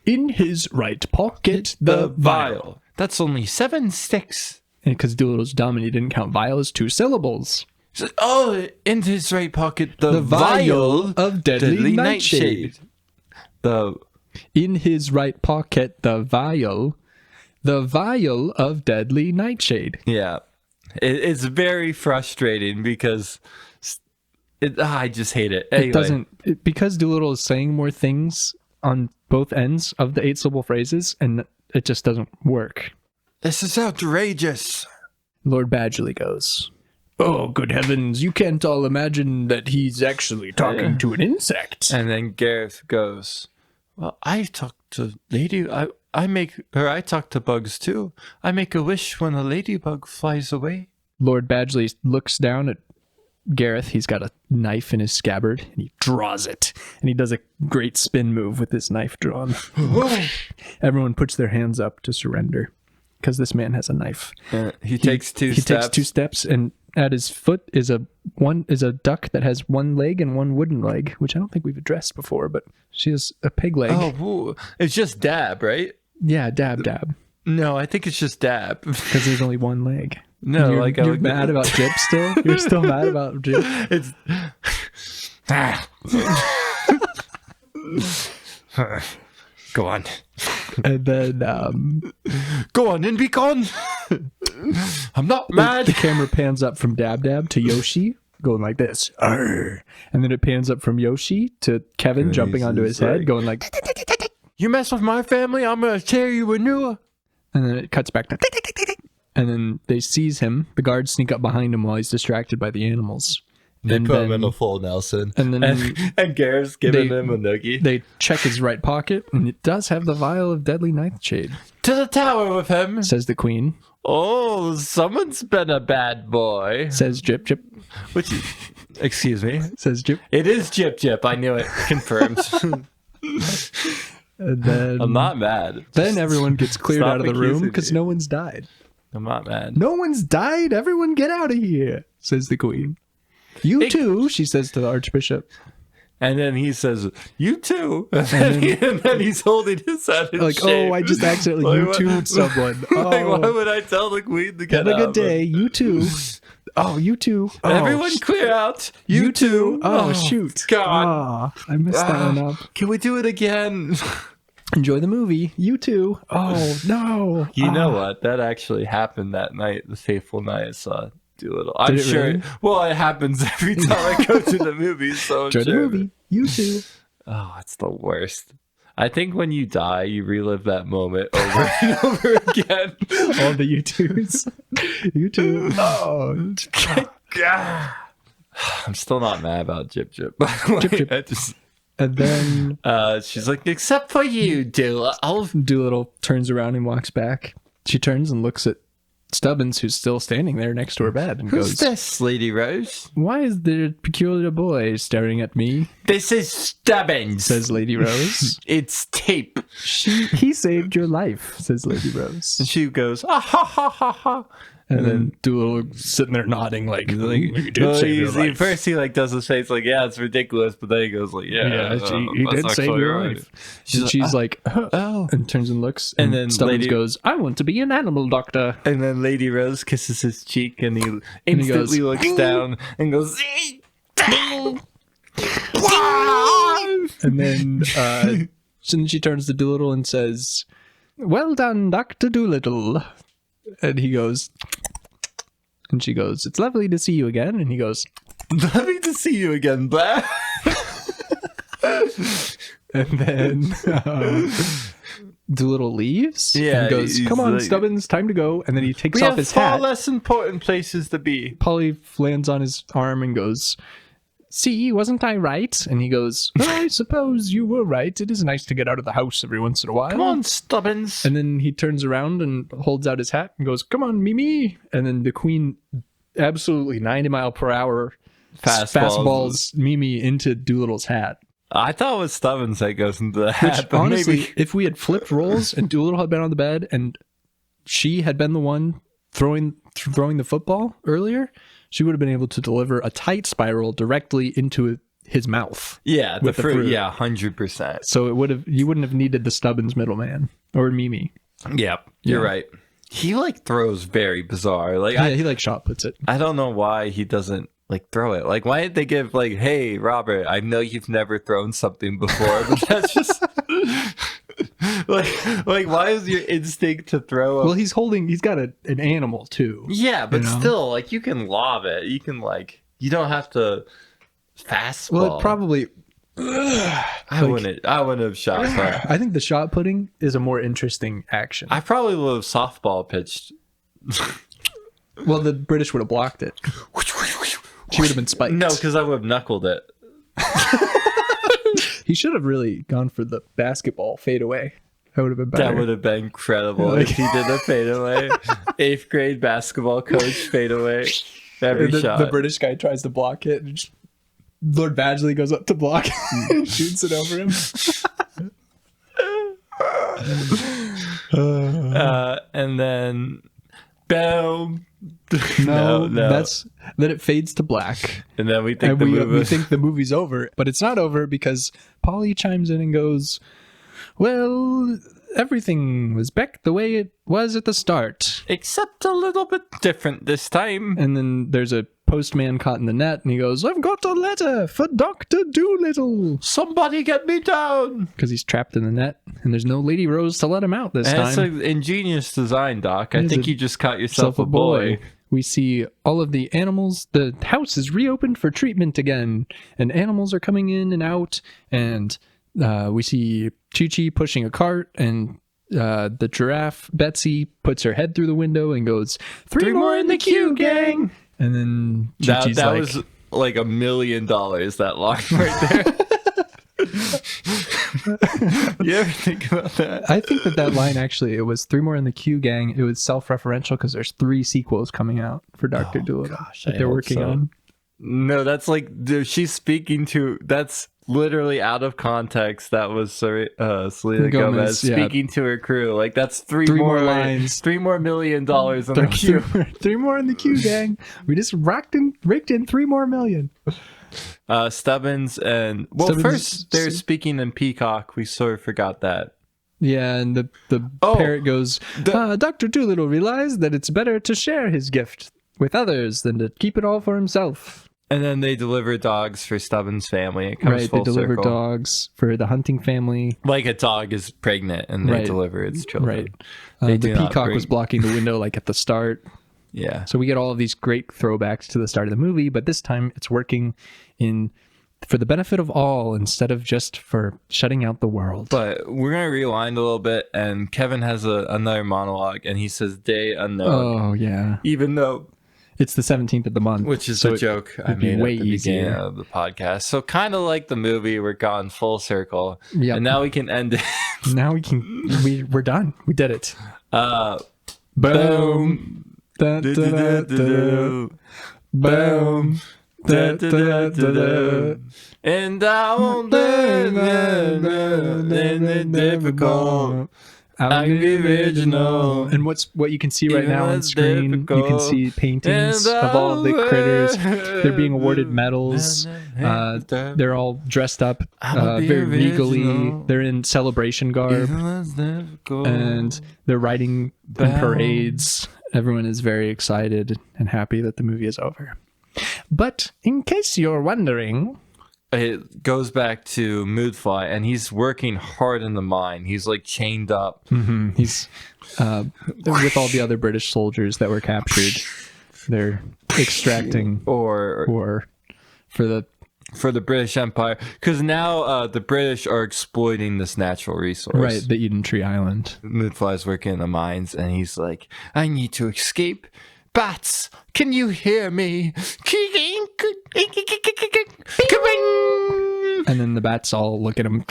Speaker 1: In his right pocket, the vial.
Speaker 2: That's only 7 sticks.
Speaker 1: And because Doolittle's dumb and he didn't count vial as 2 syllables.
Speaker 2: So, oh, in his right pocket, the vial
Speaker 1: of deadly nightshade. In his right pocket, the vial of deadly nightshade.
Speaker 2: Yeah. It's very frustrating because I just hate it. Anyway.
Speaker 1: Because Dolittle is saying more things on both ends of the 8-syllable phrases, and it just doesn't work.
Speaker 2: This is outrageous.
Speaker 1: Lord Badgley goes, oh, good heavens, you can't all imagine that he's actually talking to an insect.
Speaker 2: And then Gareth goes, well, I talk to I talk to bugs too. I make a wish when a ladybug flies away.
Speaker 1: Lord Badgley looks down at Gareth. He's got a knife in his scabbard, and he draws it. And he does a great spin move with his knife drawn. Everyone puts their hands up to surrender, because this man has a knife.
Speaker 2: He takes 2 steps.
Speaker 1: He takes 2 steps, and at his foot is a duck that has 1 leg and 1 wooden leg, which I don't think we've addressed before, but she has a pig leg.
Speaker 2: Oh, it's just Dab, right?
Speaker 1: Yeah, Dab.
Speaker 2: No, I think it's just Dab.
Speaker 1: Because there's only 1 leg.
Speaker 2: No,
Speaker 1: you're mad about Jip still? You're still mad about Jip?
Speaker 2: It's go on.
Speaker 1: And then
Speaker 2: go on and be gone. I'm not mad.
Speaker 1: The camera pans up from Dab to Yoshi going like this. Arr. And then it pans up from Yoshi to Kevin jumping onto his head going like,
Speaker 2: you mess with my family, I'm gonna tear you a new.
Speaker 1: And then it cuts back to and then they seize him. The guards sneak up behind him while he's distracted by the animals.
Speaker 2: They put him in a full Nelson.
Speaker 1: And then
Speaker 2: and Gareth's giving him a noogie.
Speaker 1: They check his right pocket, and it does have the vial of deadly nightshade.
Speaker 2: To the tower with him,
Speaker 1: says the queen.
Speaker 2: Oh, someone's been a bad boy,
Speaker 1: says Jip.
Speaker 2: Which is, excuse me,
Speaker 1: says Jip.
Speaker 2: It is Jip. I knew it. Confirmed.
Speaker 1: And then
Speaker 2: I'm not mad.
Speaker 1: Then everyone gets cleared out of the room because no one's died.
Speaker 2: I'm not mad.
Speaker 1: No one's died. Everyone get out of here, says the queen. You too, she says to the archbishop.
Speaker 2: And then he says, you too. And then he's holding his head in
Speaker 1: like,
Speaker 2: shame.
Speaker 1: oh, I just accidentally YouTubed someone. Oh,
Speaker 2: like, why would I tell the queen to get
Speaker 1: out? Have a good day. You too. Oh, you too. Oh,
Speaker 2: everyone clear out. You too.
Speaker 1: Oh, shoot.
Speaker 2: God.
Speaker 1: Oh, I messed that one up.
Speaker 2: Can we do it again?
Speaker 1: Enjoy the movie. You too. Oh, no.
Speaker 2: You know what? That actually happened that night, the fateful night I saw Dolittle. I'm sure.
Speaker 1: Really?
Speaker 2: Well, it happens every time I go to the movies. So
Speaker 1: enjoy the movie. You too.
Speaker 2: Oh, it's the worst. I think when you die, you relive that moment over and over again.
Speaker 1: All the U2s. You too. Oh.
Speaker 2: I'm still not mad about Jip.
Speaker 1: Jip. And then
Speaker 2: she's like, except for you, Dolittle.
Speaker 1: Dolittle turns around and walks back. She turns and looks at Stubbins, who's still standing there next to her bed, and
Speaker 2: Who's
Speaker 1: goes,
Speaker 2: this, Lady Rose?
Speaker 1: Why is there a peculiar boy staring at me?
Speaker 2: This is Stubbins,
Speaker 1: says Lady Rose.
Speaker 2: It's tape.
Speaker 1: He saved your life, says Lady Rose.
Speaker 2: And she goes, ah, ha, ha, ha, ha.
Speaker 1: And then Dolittle sitting there nodding like you did save your life.
Speaker 2: First he like does his face like, yeah, it's ridiculous, but then he goes like, yeah,
Speaker 1: he did save your life. She's like, oh, and turns and looks, and then Stubbins goes, I want to be an animal doctor.
Speaker 2: And then Lady Rose kisses his cheek, and he instantly looks down and goes,
Speaker 1: and then she turns to Dolittle and says, well done, Dr. Dolittle. And he goes, and she goes, it's lovely to see you again. And he goes,
Speaker 2: lovely to see you again, blah.
Speaker 1: And then Dolittle leaves and goes, come on, Stubbins, time to go. And then he takes off his hat.
Speaker 2: We have far less important places to be.
Speaker 1: Polly lands on his arm and goes, see, wasn't I right? And he goes, well, I suppose you were right. It is nice to get out of the house every once in a while.
Speaker 2: Come on, Stubbins.
Speaker 1: And then he turns around and holds out his hat and goes, come on, Mimi. And then the queen absolutely 90 mile per hour fastballs Mimi into Doolittle's hat.
Speaker 2: I thought it was Stubbins that goes into the hat.
Speaker 1: Which,
Speaker 2: but
Speaker 1: honestly,
Speaker 2: maybe...
Speaker 1: if we had flipped roles and Dolittle had been on the bed and she had been the one throwing the football earlier, she would have been able to deliver a tight spiral directly into his mouth.
Speaker 2: Yeah, the fruit. Yeah, 100%.
Speaker 1: So you wouldn't have needed the Stubbins middleman or Mimi.
Speaker 2: Yeah, you're right. He like throws very bizarre. Like
Speaker 1: he like shot puts it.
Speaker 2: I don't know why he doesn't like throw it. Like why did they give like, hey Robert, I know you've never thrown something before, but that's just like why is your instinct to throw
Speaker 1: Well, he's got an animal too.
Speaker 2: Yeah, but still, like you can lob it. You can like you don't have to fastball.
Speaker 1: Well, it probably
Speaker 2: I wouldn't have shot put.
Speaker 1: I think the shot putting is a more interesting action.
Speaker 2: I probably would have softball pitched.
Speaker 1: Well, the British would have blocked it. She would have been spiked.
Speaker 2: No, because I would have knuckled it.
Speaker 1: He should have really gone for the basketball fadeaway. That would have been better.
Speaker 2: That would have been incredible if he did a fadeaway. 8th grade basketball coach fadeaway. Every shot.
Speaker 1: The British guy tries to block it. And Lord Badgley goes up to block and shoots it over him.
Speaker 2: And then, boom.
Speaker 1: No, that's then it fades to black,
Speaker 2: and then we think
Speaker 1: we think the movie's over, but it's not over because Polly chimes in and goes, "Well, everything was back the way it was at the start,
Speaker 2: except a little bit different this time."
Speaker 1: And then there's a postman caught in the net, and he goes, "I've got a letter for Dr. Dolittle.
Speaker 2: Somebody get me down!"
Speaker 1: Because he's trapped in the net, and there's no Lady Rose to let him out this time.
Speaker 2: It's an ingenious design, Doc. I think you just caught yourself a boy.
Speaker 1: We see all of the animals. The house is reopened for treatment again, and animals are coming in and out, and we see Chi-Chi pushing a cart, and the giraffe, Betsy, puts her head through the window and goes, three more in the queue, gang! And then Chi-Chi's
Speaker 2: that was like $1 million, that line right there. You ever think about that?
Speaker 1: I think that line actually, it was three more in the queue, gang. It was self-referential because there's 3 sequels coming out for Dr. Dolittle that they're working on.
Speaker 2: No, that's like she's speaking to. That's literally out of context. That was Selena Gomez speaking to her crew. Like that's three more lines, $3 more million in the queue.
Speaker 1: 3 more in the queue, gang. We just raked in 3 more million.
Speaker 2: Stubbins and first they're speaking in Peacock. We sort of forgot that.
Speaker 1: Yeah, and the parrot goes, Dr. Dolittle realized that it's better to share his gift with others than to keep it all for himself.
Speaker 2: And then they deliver dogs for Stubbins' family. It comes
Speaker 1: full circle. They deliver dogs for the hunting family.
Speaker 2: Like a dog is pregnant and they deliver its children.
Speaker 1: Right. The peacock was blocking the window like at the start.
Speaker 2: Yeah.
Speaker 1: So we get all of these great throwbacks to the start of the movie, but this time it's working for the benefit of all instead of just for shutting out the world.
Speaker 2: But we're going to rewind a little bit, and Kevin has another monologue, and he says, day unknown.
Speaker 1: Oh, yeah.
Speaker 2: Even though
Speaker 1: it's the 17th of the month.
Speaker 2: Which is a joke I made at the beginning of the podcast. So kind of like the movie, we're gone full circle. Yep. And now we can end it.
Speaker 1: Now we're done. We did it.
Speaker 2: Boom. Da, da, da, da, da. Boom. Da, da, da, da, da. And I won't learn the difficult. I'm the original.
Speaker 1: And what you can see right now on screen, you can see paintings of all of the critters. They're being awarded medals. They're all dressed up very regally. They're in celebration garb. And they're riding in parades. Everyone is very excited and happy that the movie is over. But in case you're wondering...
Speaker 2: It goes back to Moodfly, and he's working hard in the mine. He's like chained up.
Speaker 1: Mm-hmm. He's with all the other British soldiers that were captured. They're extracting ore for the
Speaker 2: for the British Empire, because now the British are exploiting this natural resource.
Speaker 1: Right, the Eden Tree Island.
Speaker 2: Moonfly's working in the mines, and he's like, I need to escape. Bats, can you hear me?
Speaker 1: And then the bats all look at him.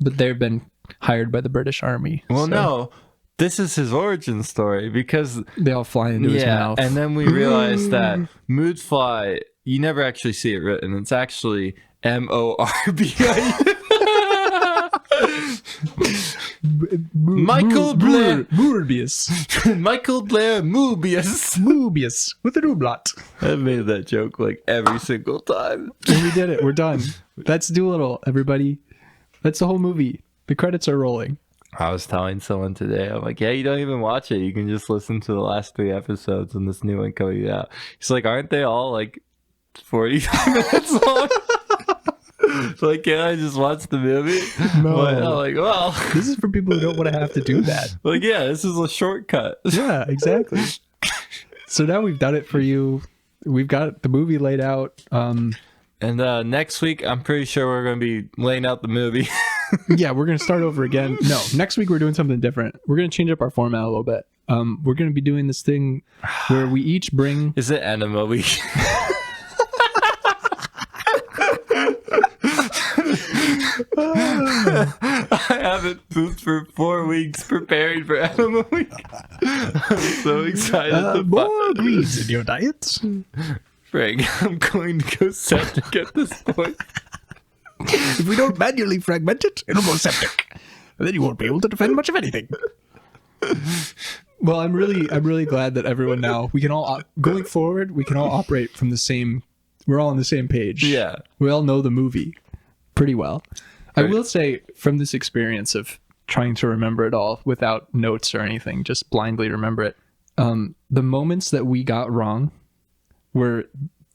Speaker 1: But they've been hired by the British Army.
Speaker 2: Well, no, this is his origin story, because
Speaker 1: they all fly into his mouth.
Speaker 2: And then we realize that Moonfly, you never actually see it written. It's actually Morbi. Michael Blair
Speaker 1: Moorbius.
Speaker 2: Michael Blair Mobius.
Speaker 1: Mobius with a rublot.
Speaker 2: I made that joke like every single time.
Speaker 1: And we did it. We're done. That's Dolittle, everybody. That's the whole movie. The credits are rolling.
Speaker 2: I was telling someone today, I'm like, yeah, you don't even watch it. You can just listen to the last 3 episodes and this new one coming out. He's like, aren't they all like 45 minutes long? So like, can't I just watch the movie?
Speaker 1: No.
Speaker 2: But I'm like, well,
Speaker 1: This is for people who don't want to have to do that.
Speaker 2: like, yeah, this is a shortcut.
Speaker 1: Yeah, exactly. So now we've done it for you. We've got the movie laid out.
Speaker 2: And next week, I'm pretty sure we're going to be laying out the movie.
Speaker 1: Yeah, we're going to start over again. No, next week we're doing something different. We're going to change up our format a little bit. We're going to be doing this thing where we each bring...
Speaker 2: Is it Enema Week? I haven't pooped for 4 weeks preparing for Enema Week. I'm so excited.
Speaker 1: More greens in your diet.
Speaker 2: Frank, I'm going to go septic at this point.
Speaker 1: If we don't manually fragment it, it'll go septic. And then you won't be able to defend much of anything. Well, I'm really glad that everyone now, we can all, going forward, we can all operate from the same, we're all on the same page.
Speaker 2: Yeah.
Speaker 1: We all know the movie pretty well.
Speaker 2: Right.
Speaker 1: I will say, from this experience of trying to remember it all without notes or anything, just blindly remember it, the moments that we got wrong were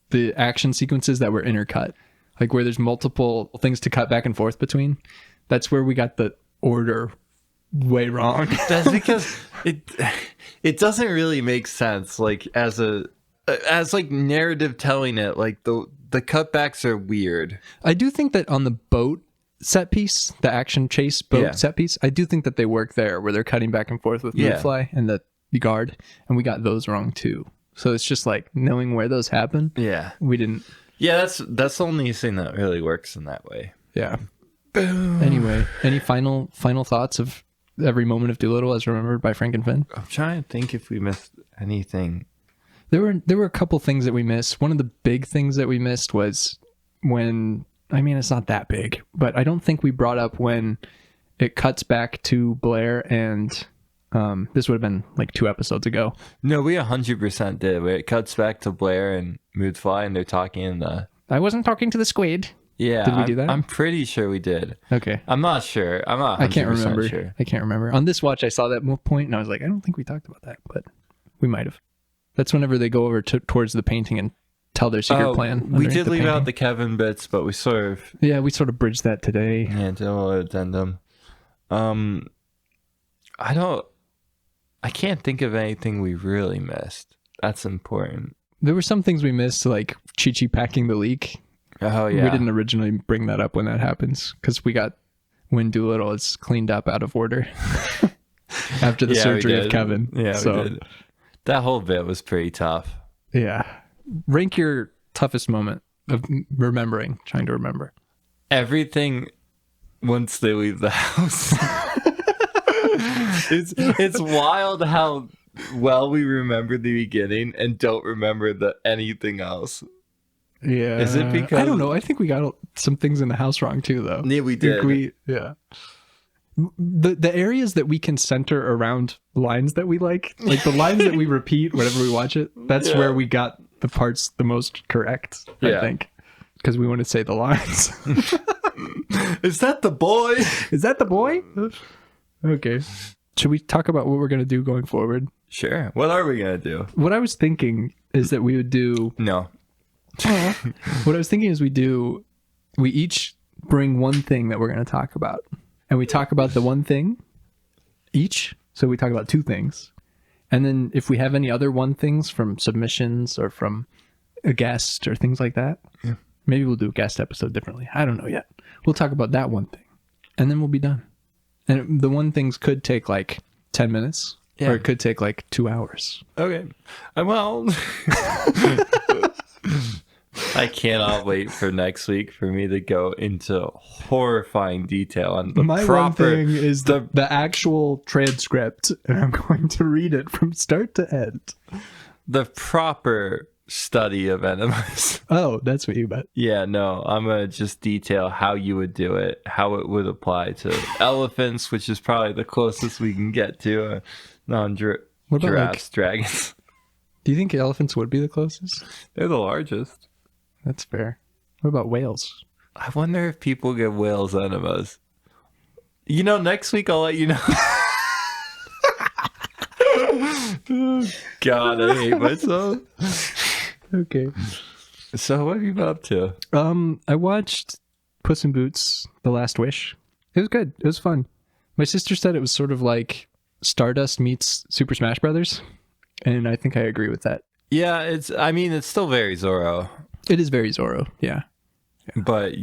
Speaker 1: the action sequences that were intercut. Like where there's multiple things to cut back and forth between. That's where we got the order way wrong.
Speaker 2: That's because it doesn't really make sense. Like as like narrative telling it, like the cutbacks are weird.
Speaker 1: I do think that on the boat set piece, the action chase boat set piece, I do think that they work there where they're cutting back and forth with Moonfly and the guard, and we got those wrong too. So it's just like knowing where those happen.
Speaker 2: Yeah.
Speaker 1: We didn't.
Speaker 2: Yeah, that's the only thing that really works in that way.
Speaker 1: Yeah. Boom. Anyway, any final thoughts of every moment of Dolittle as remembered by Frank and Finn?
Speaker 2: I'm trying to think if we missed anything.
Speaker 1: There were a couple things that we missed. One of the big things that we missed was when, I mean, it's not that big, but I don't think we brought up when it cuts back to Blair and this would have been like 2 episodes ago.
Speaker 2: No, we 100% did. Where it cuts back to Blair and Moonfly and they're talking in the...
Speaker 1: I wasn't talking to the squid.
Speaker 2: Yeah.
Speaker 1: Did we do that?
Speaker 2: I'm pretty sure we did.
Speaker 1: Okay.
Speaker 2: I'm not sure. I'm not 100%
Speaker 1: I can't remember.
Speaker 2: sure.
Speaker 1: I can't remember. On this watch, I saw that point and I was like, I don't think we talked about that, but we might have. That's whenever they go over towards the painting and tell their secret plan.
Speaker 2: We did
Speaker 1: the
Speaker 2: leave
Speaker 1: painting.
Speaker 2: out the Kevin bits, but we sort of...
Speaker 1: Yeah, we sort of bridged that today.
Speaker 2: Yeah, did a little addendum. I can't think of anything we really missed. That's important.
Speaker 1: There were some things we missed, like Chi-Chi packing the leak.
Speaker 2: Oh, yeah.
Speaker 1: We didn't originally bring that up when that happens, because when Dolittle is cleaned up out of order after the surgery of Kevin.
Speaker 2: Yeah,
Speaker 1: so,
Speaker 2: we did. That whole bit was pretty tough.
Speaker 1: Yeah. Rank your toughest moment of trying to remember.
Speaker 2: Everything once they leave the house. It's wild how well we remember the beginning and don't remember anything else.
Speaker 1: Yeah.
Speaker 2: Is it because...
Speaker 1: I don't know. I think we got some things in the house wrong too, though.
Speaker 2: Yeah, we did.
Speaker 1: Yeah. The areas that we can center around lines that we like the lines that we repeat whenever we watch it, that's where we got the parts the most correct, I think. Because we want to say the lines.
Speaker 2: Is that the boy?
Speaker 1: Is that the boy? Okay. Should we talk about what we're going to do going forward?
Speaker 2: Sure. What are we going to do?
Speaker 1: What I was thinking is that we would do...
Speaker 2: No.
Speaker 1: What I was thinking is we each bring one thing that we're going to talk about. And we talk about the one thing each. So we talk about 2 things. And then if we have any other one things from submissions or from a guest or things like that, Maybe we'll do a guest episode differently. I don't know yet. We'll talk about that one thing, and then we'll be done. And the one things could take like 10 minutes, or it could take like 2 hours.
Speaker 2: Okay. Well, I cannot wait for next week for me to go into horrifying detail on the
Speaker 1: My
Speaker 2: proper...
Speaker 1: one thing is the actual transcript, and I'm going to read it from start to end.
Speaker 2: The proper study of enemas.
Speaker 1: Oh, that's what you meant.
Speaker 2: Yeah, no, I'm going to just detail how you would do it, how it would apply to elephants, which is probably the closest we can get to non-giraffes, dragons.
Speaker 1: Do you think elephants would be the closest?
Speaker 2: They're the largest.
Speaker 1: That's fair. What about whales?
Speaker 2: I wonder if people get whales enemas. You know, next week I'll let you know. God, I hate myself.
Speaker 1: Okay.
Speaker 2: So what have you been up to?
Speaker 1: I watched Puss in Boots: The Last Wish. It was good. It was fun. My sister said it was sort of like Stardust meets Super Smash Brothers, and I think I agree with that.
Speaker 2: Yeah, it's still very Zorro.
Speaker 1: It is very Zorro, yeah.
Speaker 2: But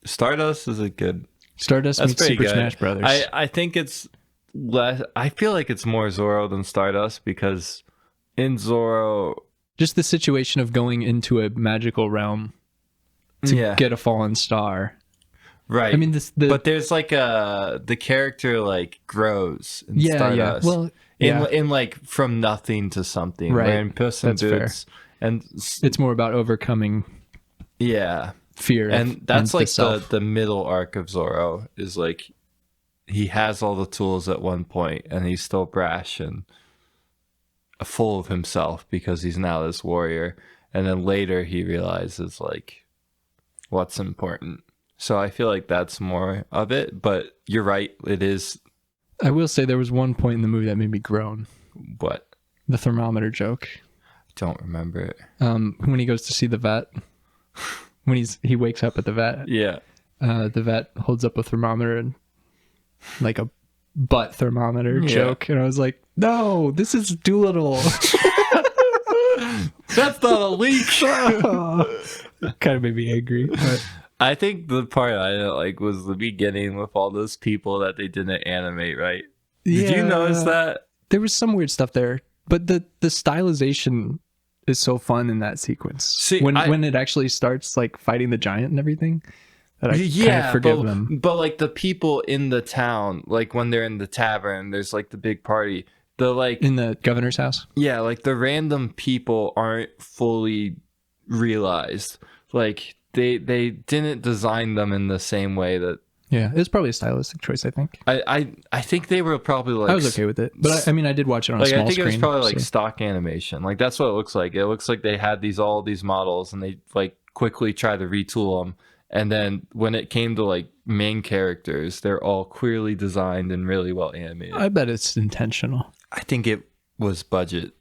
Speaker 2: Stardust is a good...
Speaker 1: Stardust meets Super Smash Brothers.
Speaker 2: I think it's less... I feel like it's more Zorro than Stardust, because in Zorro...
Speaker 1: Just the situation of going into a magical realm to get a fallen star.
Speaker 2: Right.
Speaker 1: I mean,
Speaker 2: but there's like the character like grows in Stardust.
Speaker 1: Yeah. Well,
Speaker 2: in like from nothing to something.
Speaker 1: Right.
Speaker 2: Where in Puss in Boots,
Speaker 1: fair.
Speaker 2: And
Speaker 1: it's more about overcoming fear.
Speaker 2: And that's like
Speaker 1: self.
Speaker 2: the middle arc of Zorro is like he has all the tools at one point and he's still brash and full of himself because he's now this warrior, and then later he realizes like what's important. So I feel like that's more of it, but you're right, it is.
Speaker 1: I will say there was one point in the movie that made me groan.
Speaker 2: What?
Speaker 1: The thermometer joke.
Speaker 2: I don't remember it.
Speaker 1: When he goes to see the vet, when he wakes up at the vet.
Speaker 2: Yeah.
Speaker 1: The vet holds up a thermometer and like a butt thermometer joke, and I was like, no, this is Dolittle.
Speaker 2: That's not a leak.
Speaker 1: It kind of made me angry. But
Speaker 2: I think the part I didn't like was the beginning with all those people that they didn't animate right. Did you notice that?
Speaker 1: There was some weird stuff there, but the stylization is so fun in that sequence.
Speaker 2: See,
Speaker 1: when it actually starts like fighting the giant and everything, that I kind of forgive them.
Speaker 2: But like the people in the town, like when they're in the tavern, there's like the big party. The like
Speaker 1: in the governor's house.
Speaker 2: Yeah, like the random people aren't fully realized. Like they didn't design them in the same way that.
Speaker 1: Yeah, it was probably a stylistic choice, I think.
Speaker 2: I think they were probably like...
Speaker 1: I was okay with it. But I mean, I did watch it on a small screen.
Speaker 2: I think it was probably like stock animation. Like that's what it looks like. It looks like they had all these models and they like quickly tried to retool them. And then when it came to like main characters, they're all clearly designed and really well animated.
Speaker 1: I bet it's intentional.
Speaker 2: I think it was budget.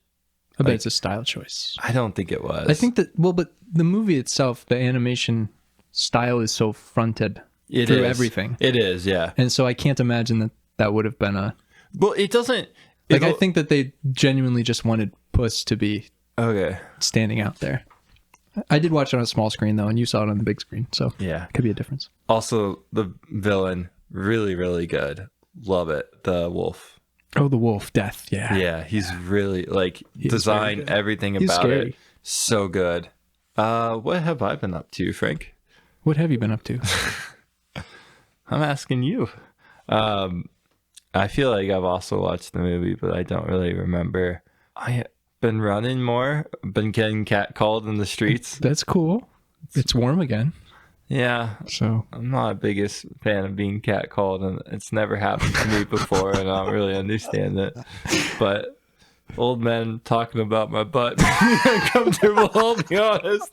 Speaker 1: I bet it's a style choice.
Speaker 2: I don't think it was.
Speaker 1: I think that, but the movie itself, the animation style is so fronted through everything.
Speaker 2: It is, yeah.
Speaker 1: And so I can't imagine that would have been a...
Speaker 2: Well, it doesn't...
Speaker 1: Like, I think that they genuinely just wanted Puss to be standing out there. I did watch it on a small screen, though, and you saw it on the big screen, so it could be a difference.
Speaker 2: Also, the villain, really, really good. Love it. The wolf.
Speaker 1: Oh, the wolf, Death, yeah.
Speaker 2: Yeah, he's really, like, designed everything about it. So good. What have I been up to, Frank?
Speaker 1: What have you been up to?
Speaker 2: I'm asking you. I feel like I've also watched the movie, but I don't really remember. I've been running more, been getting catcalled in the streets.
Speaker 1: That's cool. It's warm again.
Speaker 2: Yeah.
Speaker 1: So
Speaker 2: I'm not a biggest fan of being catcalled, and it's never happened to me before, and I don't really understand it. But old men talking about my butt makes me uncomfortable, I'll be honest.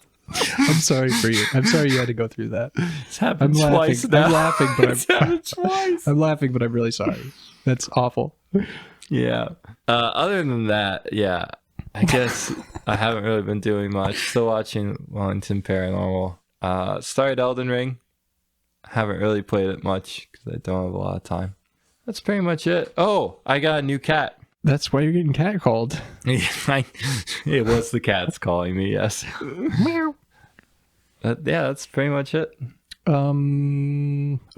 Speaker 1: I'm sorry for you. I'm sorry you had to go through that.
Speaker 2: It's happened twice now.
Speaker 1: I'm laughing, but
Speaker 2: it's happened twice.
Speaker 1: I'm laughing, but I'm really sorry. That's awful.
Speaker 2: Yeah. Other than that, yeah, I guess I haven't really been doing much. Still watching Wellington Paranormal. Started Elden Ring. Haven't really played it much because I don't have a lot of time. That's pretty much it. Oh, I got a new cat.
Speaker 1: That's why you're getting catcalled.
Speaker 2: It was the cats calling me, yes. That's pretty much it.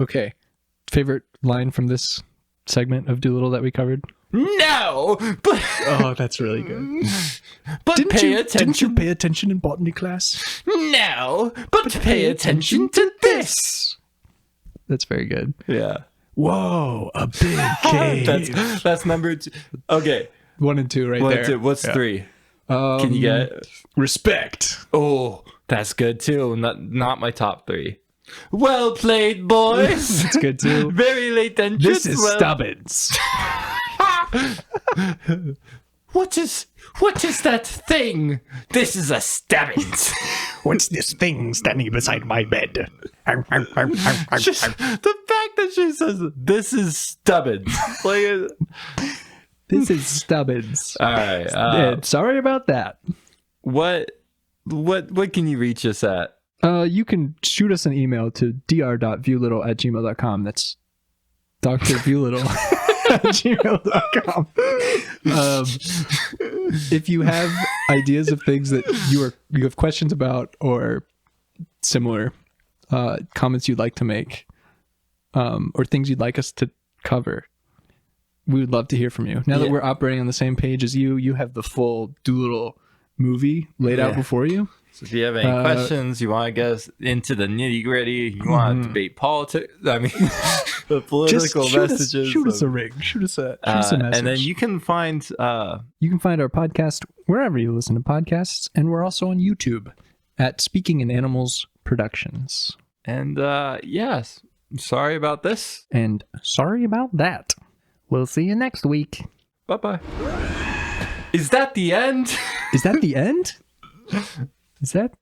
Speaker 1: Okay. Favorite line from this segment of Dolittle that we covered?
Speaker 2: No, but
Speaker 1: Oh, that's really good.
Speaker 2: but pay attention.
Speaker 1: Didn't you pay attention in botany class?
Speaker 2: No, but pay attention to this.
Speaker 1: That's very good.
Speaker 2: Yeah,
Speaker 1: Whoa, a big cave.
Speaker 2: that's number 2. Okay,
Speaker 1: 1 and 2 right
Speaker 2: one,
Speaker 1: there.
Speaker 2: 2. What's
Speaker 1: Yeah.
Speaker 2: 3? Can you get it?
Speaker 1: Respect.
Speaker 2: Oh, that's good too. Not my top 3. Well played, boys.
Speaker 1: That's good too.
Speaker 2: Very late entrance.
Speaker 1: This is Stubbins.
Speaker 2: What is that thing? This is a Stubbins.
Speaker 1: What's this thing standing beside my bed?
Speaker 2: The fact that she says this is Stubbins. Like,
Speaker 1: This is Stubbins.
Speaker 2: all right.
Speaker 1: Sorry about that.
Speaker 2: What can you reach us at?
Speaker 1: You can shoot us an email to dr.viewlittle@gmail.com. That's Dr. Viewlittle at gmail.com. If you have ideas of things that you have questions about or similar comments you'd like to make, or things you'd like us to cover, we would love to hear from you. Now that we're operating on the same page as you have the full Dolittle movie laid out before you.
Speaker 2: So if you have any questions, you want to get us into the nitty gritty, you want to debate politics, I mean, the political messages.
Speaker 1: Shoot us a ring. Shoot us a message.
Speaker 2: And then you can find
Speaker 1: our podcast wherever you listen to podcasts, and we're also on YouTube at Speaking in Animals Productions.
Speaker 2: And yes, sorry about this.
Speaker 1: And sorry about that. We'll see you next week.
Speaker 2: Bye-bye. Is that the end?
Speaker 1: Is that the end? Is that